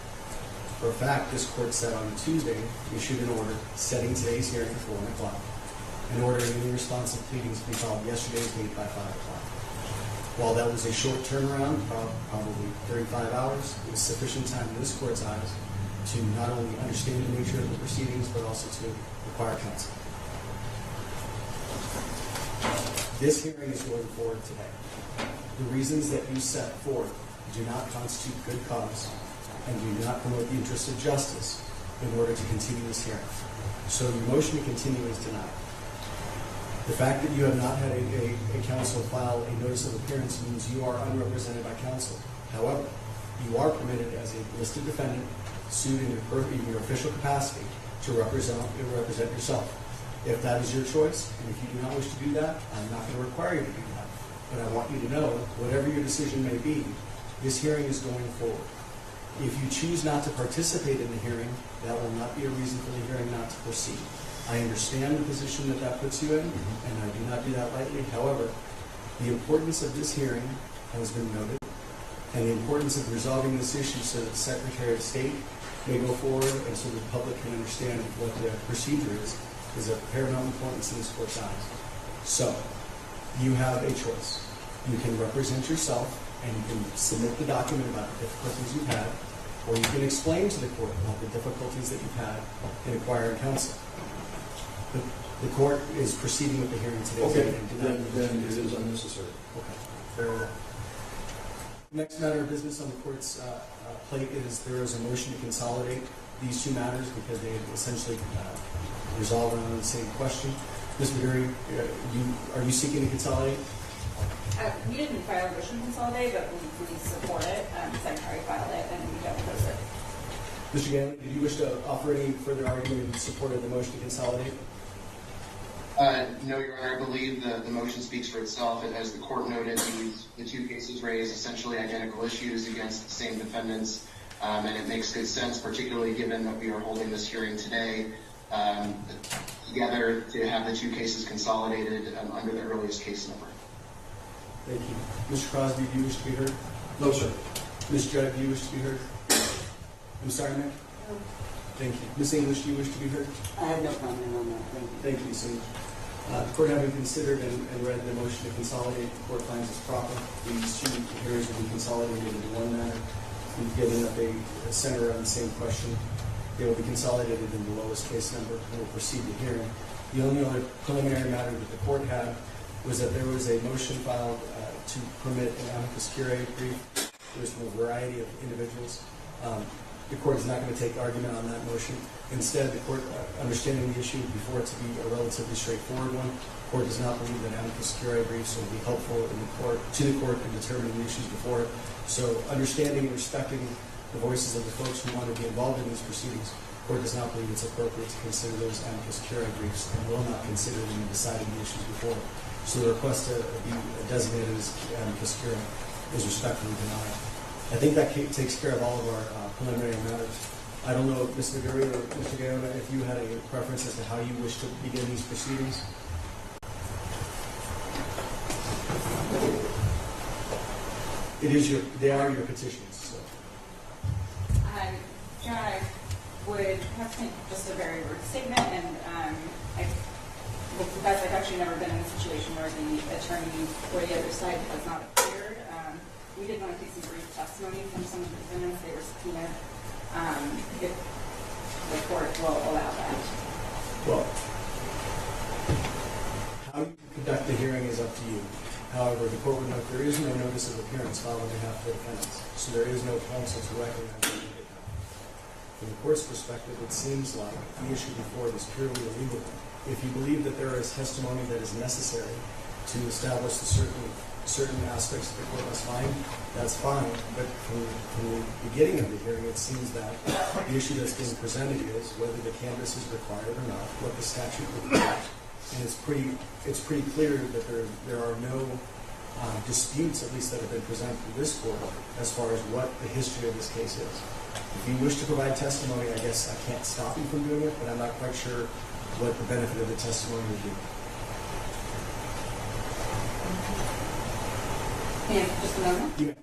For a fact, this court said on Tuesday, issued an order setting today's hearing for 1 o'clock, and ordering any responsive pleadings to be filed yesterday's date by 5 o'clock. While that was a short turnaround, probably 35 hours, it was sufficient time in this court's eyes to not only understand the nature of the proceedings, but also to require counsel. This hearing is going forward today. The reasons that you set forth do not constitute good cause and do not promote the interest of justice in order to continue this hearing. So your motion to continue is denied. The fact that you have not had a counsel file a notice of appearance means you are unrepresented by counsel. However, you are permitted as a listed defendant sued in your official capacity to represent yourself. If that is your choice, and if you do not wish to do that, I'm not going to require you to do that. But I want you to know, whatever your decision may be, this hearing is going forward. If you choose not to participate in the hearing, that will not be a reason for the hearing not to proceed. I understand the position that puts you in, and I do not do that lightly. However, the importance of this hearing has been noted, and the importance of resolving this issue so that the Secretary of State may go forward and so the public can understand what the procedure is of paramount importance in this court's eyes. So, you have a choice. You can represent yourself, and you can submit the document about the difficulties you've had, or you can explain to the court about the difficulties that you've had in acquiring counsel. The court is proceeding with the hearing today. Okay, then it is unnecessary. Okay, very well. Next matter of business on the court's plate is there is a motion to consolidate these two matters because they essentially resolve around the same question. Ms. Maduri, are you seeking to consolidate? We didn't file a motion to consolidate, but we support it. Secretary filed it, and we don't oppose it. Mr. Gannon, did you wish to offer any further argument in support of the motion to consolidate? No, Your Honor, I believe the motion speaks for itself. As the court noted, the two cases raise essentially identical issues against the same defendants, and it makes good sense, particularly given that we are holding this hearing today together to have the two cases consolidated under the earliest case number. Thank you. Mr. Crosby, do you wish to be heard? No, sir. Ms. Judd, do you wish to be heard? I'm sorry, ma'am? No. Thank you. Ms. English, do you wish to be heard? I have no comment on that. Thank you. Thank you, Ms. English. The court having considered and read the motion to consolidate, the court finds it's proper. These two hearings will be consolidated into one matter. We've given up a center on the same question. They will be consolidated in the lowest case number and will proceed to hearing. The only other preliminary matter that the court had was that there was a motion filed to permit an amicus curiae brief. There's from a variety of individuals. The court is not going to take argument on that motion. Instead, the court, understanding the issue before it to be a relatively straightforward one, the court does not believe that amicus curiae briefs will be helpful in the court, to the court in determining the issues before it. So understanding and respecting the voices of the folks who want to be involved in these proceedings, the court does not believe it's appropriate to consider those amicus curiae briefs and will not consider them in deciding the issues before it. So the request to be designated as amicus curiae is respectfully denied. I think that takes care of all of our preliminary matters. I don't know, Ms. McGarry or Mr. Gaona, if you had a preference as to how you wish to begin these proceedings. They are your petitions. So. I would have to make just a very rude statement, and I've actually never been in a situation where the attorney or the other side has not appeared. We did want to take some brief testimony from some of the defendants. They were subpoenaed. If the court will allow that. Well, how you conduct the hearing is up to you. However, the court would note there is no notice of appearance filed on behalf of the defendants, so there is no counsel to recognize them. From the court's perspective, it seems like the issue before it is purely a legal one. If you believe that there is testimony that is necessary to establish the certain aspects that the court must find, that's fine. But from the beginning of the hearing, it seems that the issue that's being presented is whether the canvass is required or not, what the statute requires. And it's pretty clear that there are no disputes, at least that have been presented to this court, as far as what the history of this case is. If you wish to provide testimony, I guess I can't stop you from doing it, but I'm not quite sure what the benefit of the testimony would be. Just a moment. Yeah.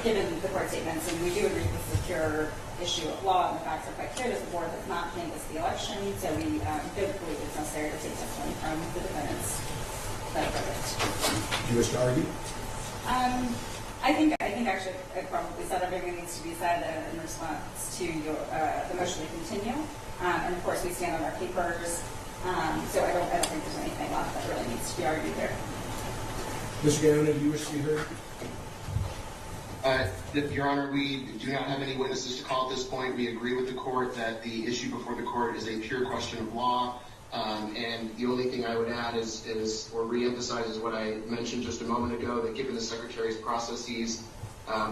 Given the court statements, and we do agree this is a pure issue of law, and the facts are quite clear that the board has not canvassed the election, so we don't believe it's necessary to take testimony from the defendants. That verdict. Do you wish to argue? I think actually I probably said everything that needs to be said in response to the motion to continue. And of course we stand on our papers, so I don't think there's anything left that really needs to be argued there. Mr. Gaona, do you wish to be heard? Your Honor, we do not have any witnesses to call at this point. We agree with the court that the issue before the court is a pure question of law. And the only thing I would add is or reemphasize is what I mentioned just a moment ago, that given the Secretary's processes,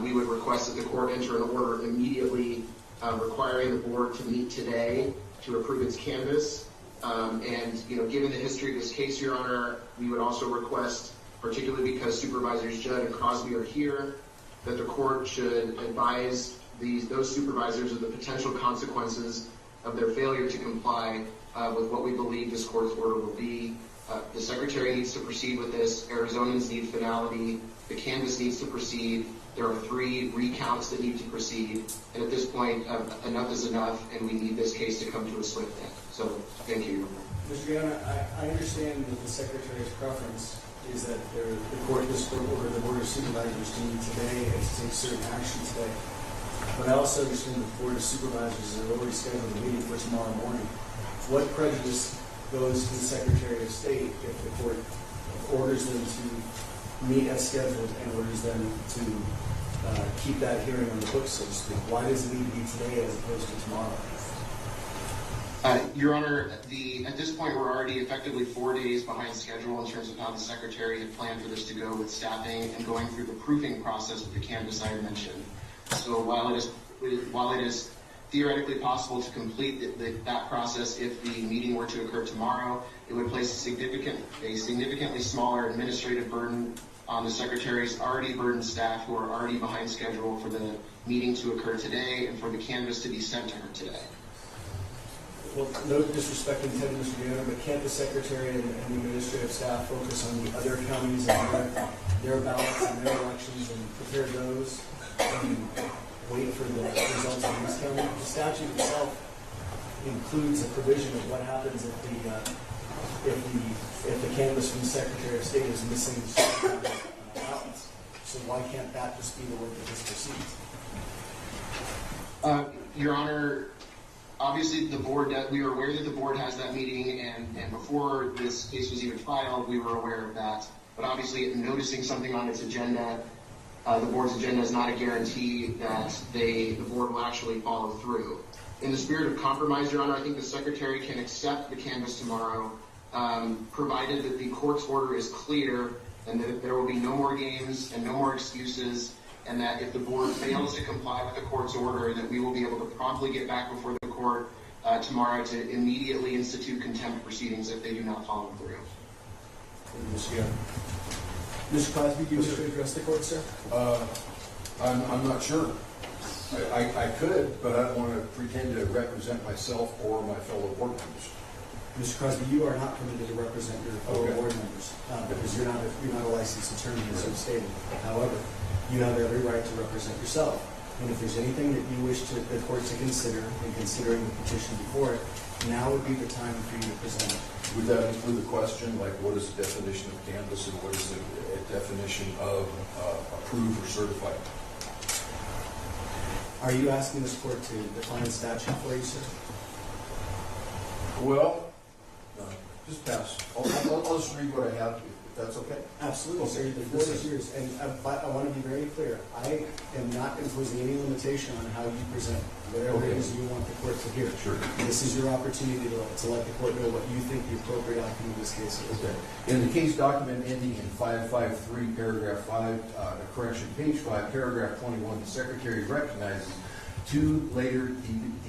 we would request that the court enter an order immediately requiring the board to meet today to approve its canvass. And, given the history of this case, Your Honor, we would also request, particularly because Supervisors Judd and Crosby are here, that the court should advise those supervisors of the potential consequences of their failure to comply with what we believe this court's order will be. The Secretary needs to proceed with this. Arizonans need finality. The canvass needs to proceed. There are 3 recounts that need to proceed. And at this point, enough is enough, and we need this case to come to a swift end. So, thank you. Mr. Gaona, I understand that the Secretary's preference is that the court, this court, order the Board of Supervisors to meet today and to take certain action today. But I also understand the Board of Supervisors has already scheduled a meeting for tomorrow morning. What prejudice goes to the Secretary of State if the court orders them to meet as scheduled and orders them to keep that hearing on the books, so to speak? Why does it need to be today as opposed to tomorrow? Your Honor, at this point, we're already effectively 4 days behind schedule in terms of how the Secretary had planned for this to go with staffing and going through the proofing process with the canvas I mentioned. So while it is theoretically possible to complete that process if the meeting were to occur tomorrow, it would place a significantly smaller administrative burden on the Secretary's already burdened staff who are already behind schedule for the meeting to occur today and for the canvas to be sent to her today. Well, no disrespect intended, Mr. Guerrero, but can't the Secretary and the administrative staff focus on the other counties and their ballots and their elections and prepare those and wait for the results of these counties? The statute itself includes a provision of what happens if the canvas from the Secretary of State is missing ballots. So why can't that just be the way that this proceeds? Your Honor, obviously we are aware that the board has that meeting, and before this case was even filed, we were aware of that. But obviously, noticing something on its agenda, the board's agenda is not a guarantee that the board will actually follow through. In the spirit of compromise, Your Honor, I think the Secretary can accept the canvas tomorrow, provided that the court's order is clear and that there will be no more games and no more excuses, and that if the board fails to comply with the court's order, that we will be able to promptly get back before the court tomorrow to immediately institute contempt proceedings if they do not follow through. Mr. Cosby, do you wish to address the court, sir? I'm not sure. I could, but I don't want to pretend to represent myself or my fellow board members. Mr. Crosby, you are not permitted to represent your fellow board members because you're not a licensed attorney, as you stated. However, you have every right to represent yourself. And if there's anything that you wish the court to consider in considering the petition before it, now would be the time for you to present it. Would that include the question, like what is the definition of canvas and what is the definition of approved or certified? Are you asking this court to define statute for you, sir? Well, just pass. I'll just read what I have, if that's okay. Absolutely, sir. The floor is yours. And I want to be very clear. I am not imposing any limitation on how you present whatever it is you want the court to hear. Sure. This is your opportunity to let the court know what you think the appropriate outcome of this case is. Okay. In the case document ending in 553, paragraph 5, correction, page 5, paragraph 21, the Secretary recognizes two later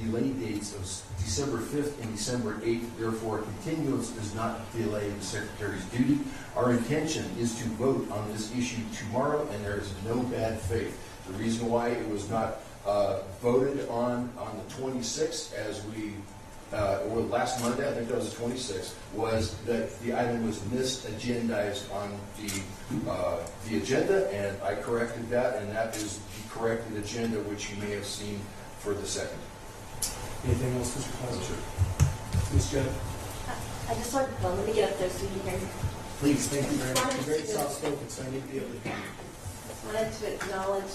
delay dates of December 5th and December 8th. Therefore, continuance does not delay the Secretary's duty. Our intention is to vote on this issue tomorrow, and there is no bad faith. The reason why it was not voted on the 26th, as we or last Monday, I think that was the 26th, was that the item was misagendized on the agenda, and I corrected that, and that is the corrected agenda, which you may have seen for the second. Anything else, Mr. Cosby? Ms. Judd? I just want to, let me get up there so you can hear me. Please, thank you very much. You're very soft-spoken, so I need to be able to hear you. I wanted to acknowledge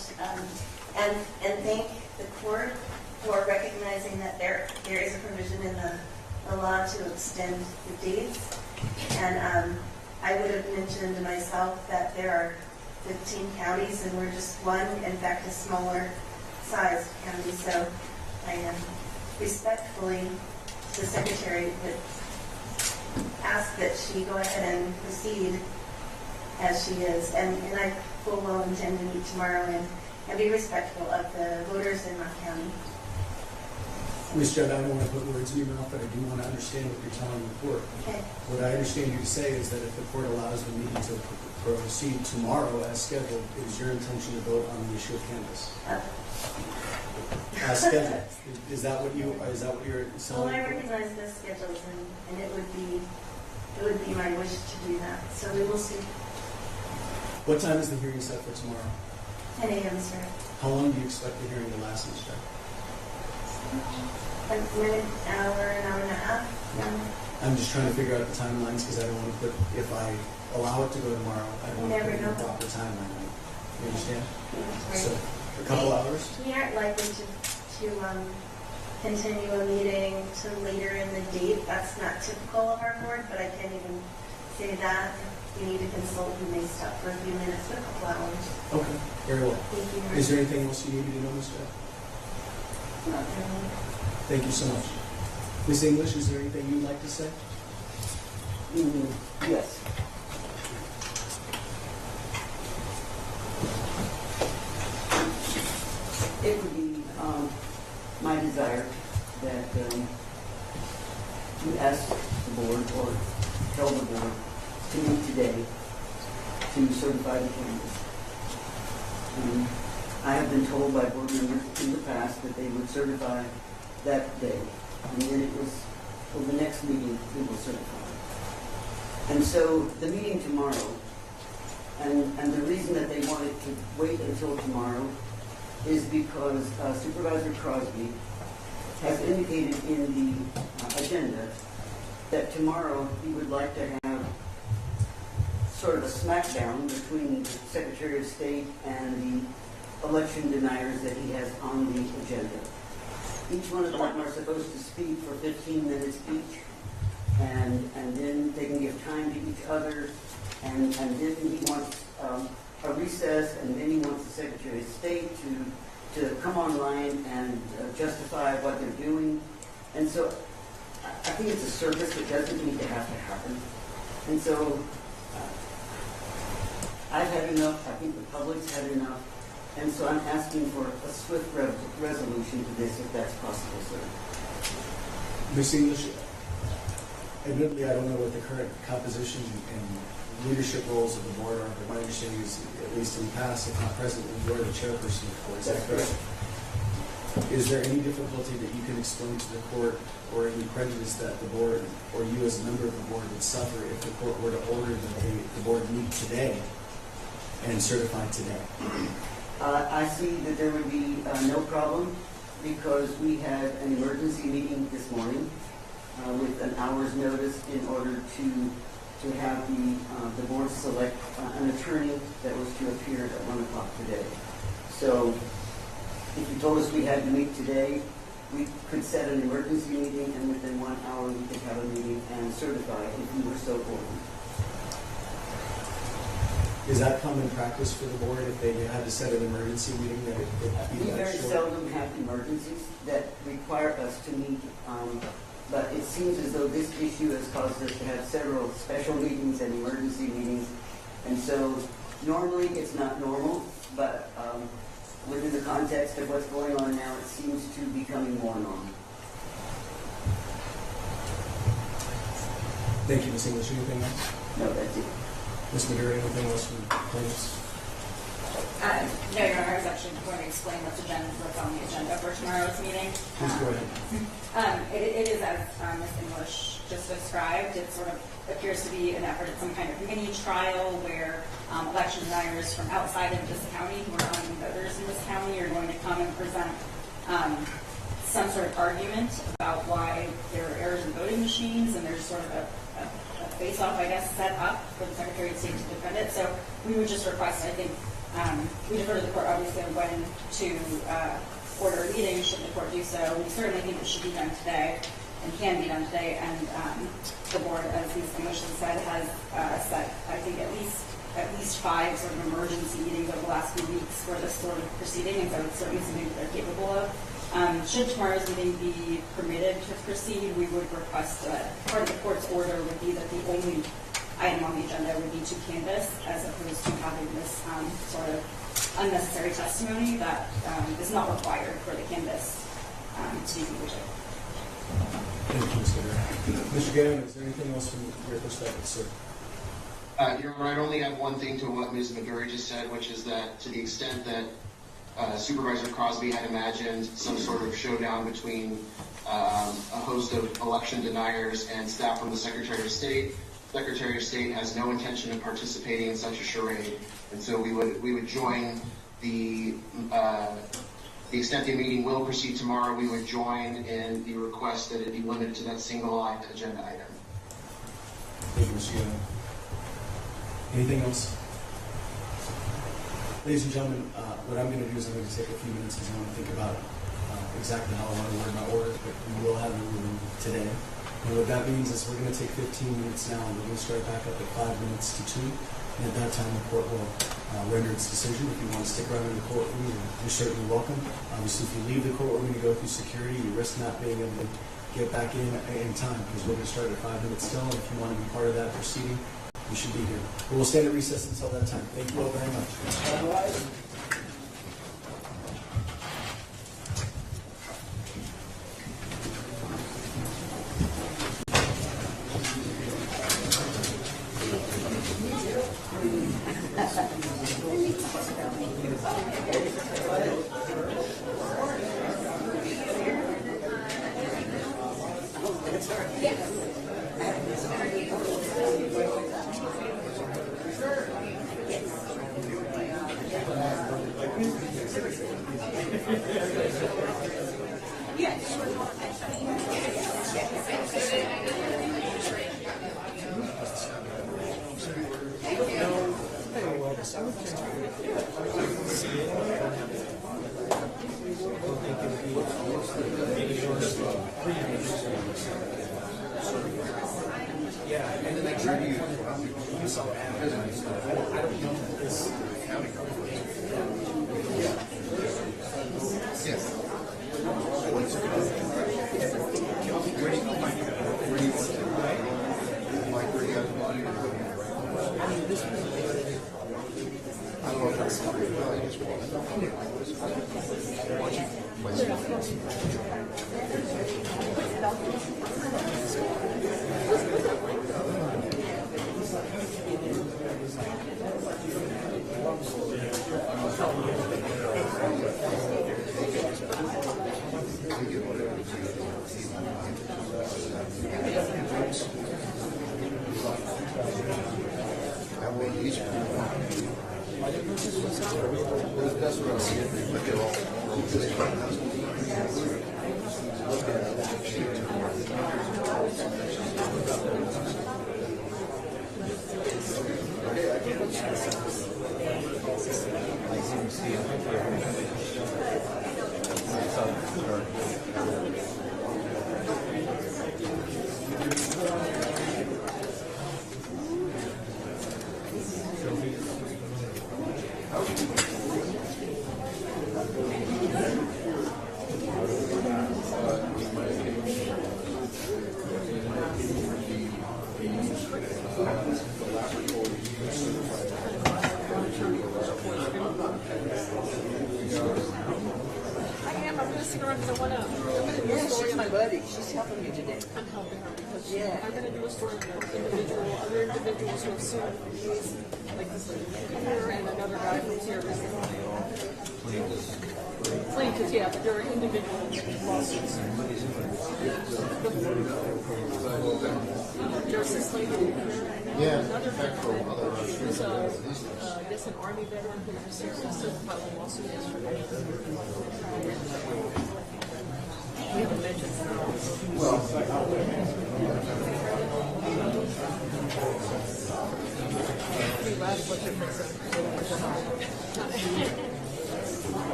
and thank the court for recognizing that there is a provision in the law to extend the dates. And I would have mentioned myself that there are 15 counties and we're just one, in fact, a smaller sized county. So I am respectfully, the Secretary would ask that she go ahead and proceed as she is. And I full well intend to meet tomorrow and be respectful of the voters in my county. Ms. Judd, I don't want to put words in your mouth, but I do want to understand what you're telling the court. Okay. What I understand you to say is that if the court allows the meeting to proceed tomorrow as scheduled, it is your intention to vote on the issue of canvas. As scheduled. Is that what you're saying? Well, I recognize the schedules, and it would be my wish to do that. So we will see. What time is the hearing set for tomorrow? 10 a.m., sir. How long do you expect the hearing to last, Ms. Judd? An hour and a half. Yeah. I'm just trying to figure out the timelines because I don't want to put, if I allow it to go tomorrow, I don't want to put in a proper timeline. You understand? Right. So, a couple hours? We aren't likely to continue a meeting to later in the date. That's not typical of our board, but I can't even say that. If we need to consult, we may stop for a few minutes, but a couple hours. Okay, very well. Thank you. Is there anything else you needed to know, Ms. Judd? Not really. Thank you so much. Ms. English, is there anything you'd like to say? Yes. It would be my desire that you ask the board or tell the board to meet today to certify the candidates. I have been told by board members in the past that they would certify that day, and then it was, for the next meeting, we will certify. And so the meeting tomorrow, and the reason that they wanted to wait until tomorrow is because Supervisor Crosby has indicated in the agenda that tomorrow he would like to have sort of a smackdown between the Secretary of State and the election deniers that he has on the agenda. Each one of them are supposed to speak for 15 minutes each, and then they can give time to each other, and then he wants a recess, and then he wants the Secretary of State to come online and justify what they're doing. And so I think it's a service that doesn't need to have to happen. And so I've had enough, I think the public's had enough, and so I'm asking for a swift resolution to this if that's possible, sir. Ms. English, admittedly, I don't know what the current composition and leadership roles of the board are, but my understanding is, at least in the past, if not present, you are the chairperson of the board. Is that correct? Is there any difficulty that you can explain to the court, or any prejudice that the board, or you as a member of the board, would suffer if the court were to order that the board meet today and certify today? I see that there would be no problem because we had an emergency meeting this morning with an hour's notice in order to have the board select an attorney that was to appear at 1 o'clock today. So if you told us we had to meet today, we could set an emergency meeting, and within 1 hour we could have a meeting and certify if we were so ordered. Is that common practice for the board if they had to set an emergency meeting that it be We that very short? seldom have emergencies that require us to meet, but it seems as though this issue has caused us to have several special meetings and emergency meetings. And so normally it's not normal, but within the context of what's going on now, it seems to be becoming more normal. Thank you, Ms. English. Anything else? No, that's it. Ms. Maduri, anything else from plaintiffs? No, Your Honor, I was actually going to explain what's on the agenda for tomorrow's meeting. Please go ahead. It is, as Ms. English just described, it sort of appears to be an effort at some kind of mini trial where election deniers from outside of this county who are not even voters in this county are going to come and present some sort of argument about why there are errors in voting machines, and there's sort of a face-off, I guess, set up for the Secretary of State to defend it. So we would just request, I think, we defer to the court obviously on when to order a meeting, should the court do so. We certainly think it should be done today and can be done today, and the board, as Ms. English said, has set, I think, at least 5 sort of emergency meetings over the last few weeks for this sort of proceeding, and so it's certainly something that they're capable of. Should tomorrow's meeting be permitted to proceed, we would request part of the court's order would be that the only item on the agenda would be to canvass, as opposed to having this sort of unnecessary testimony that is not required for the canvass to be completed. Thank you, Mr. Maduri. Mr. Gannon, is there anything else from your perspective, sir? Your Honor, I'd only add one thing to what Ms. Maduri just said, which is that to the extent that Supervisor Crosby had imagined some sort of showdown between a host of election deniers and staff from the Secretary of State. Secretary of State has no intention of participating in such a charade, and so we would join the extent the meeting will proceed tomorrow. We would join in the request that it be limited to that single agenda item. Thank you, Mr. Gannon. Anything else? Ladies and gentlemen, what I'm going to do is I'm going to take a few minutes because I want to think about exactly how I want to word my orders, but we will have a meeting today. And what that means is we're going to take 15 minutes now, and we're going to start back up at 5 minutes to 2. And at that time, the court will render its decision. If you want to stick around in the courtroom, you're certainly welcome. Obviously, if you leave the courtroom and you go through security, you risk not being able to get back in time, because we're going to start at 5 minutes till, and if you want to be part of that proceeding, you should be here. But we'll stand at recess until that time. Thank you all very much.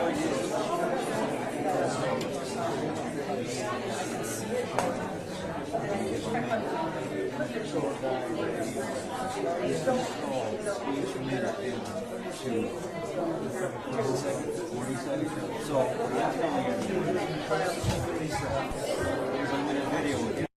So, I'm in a video with you.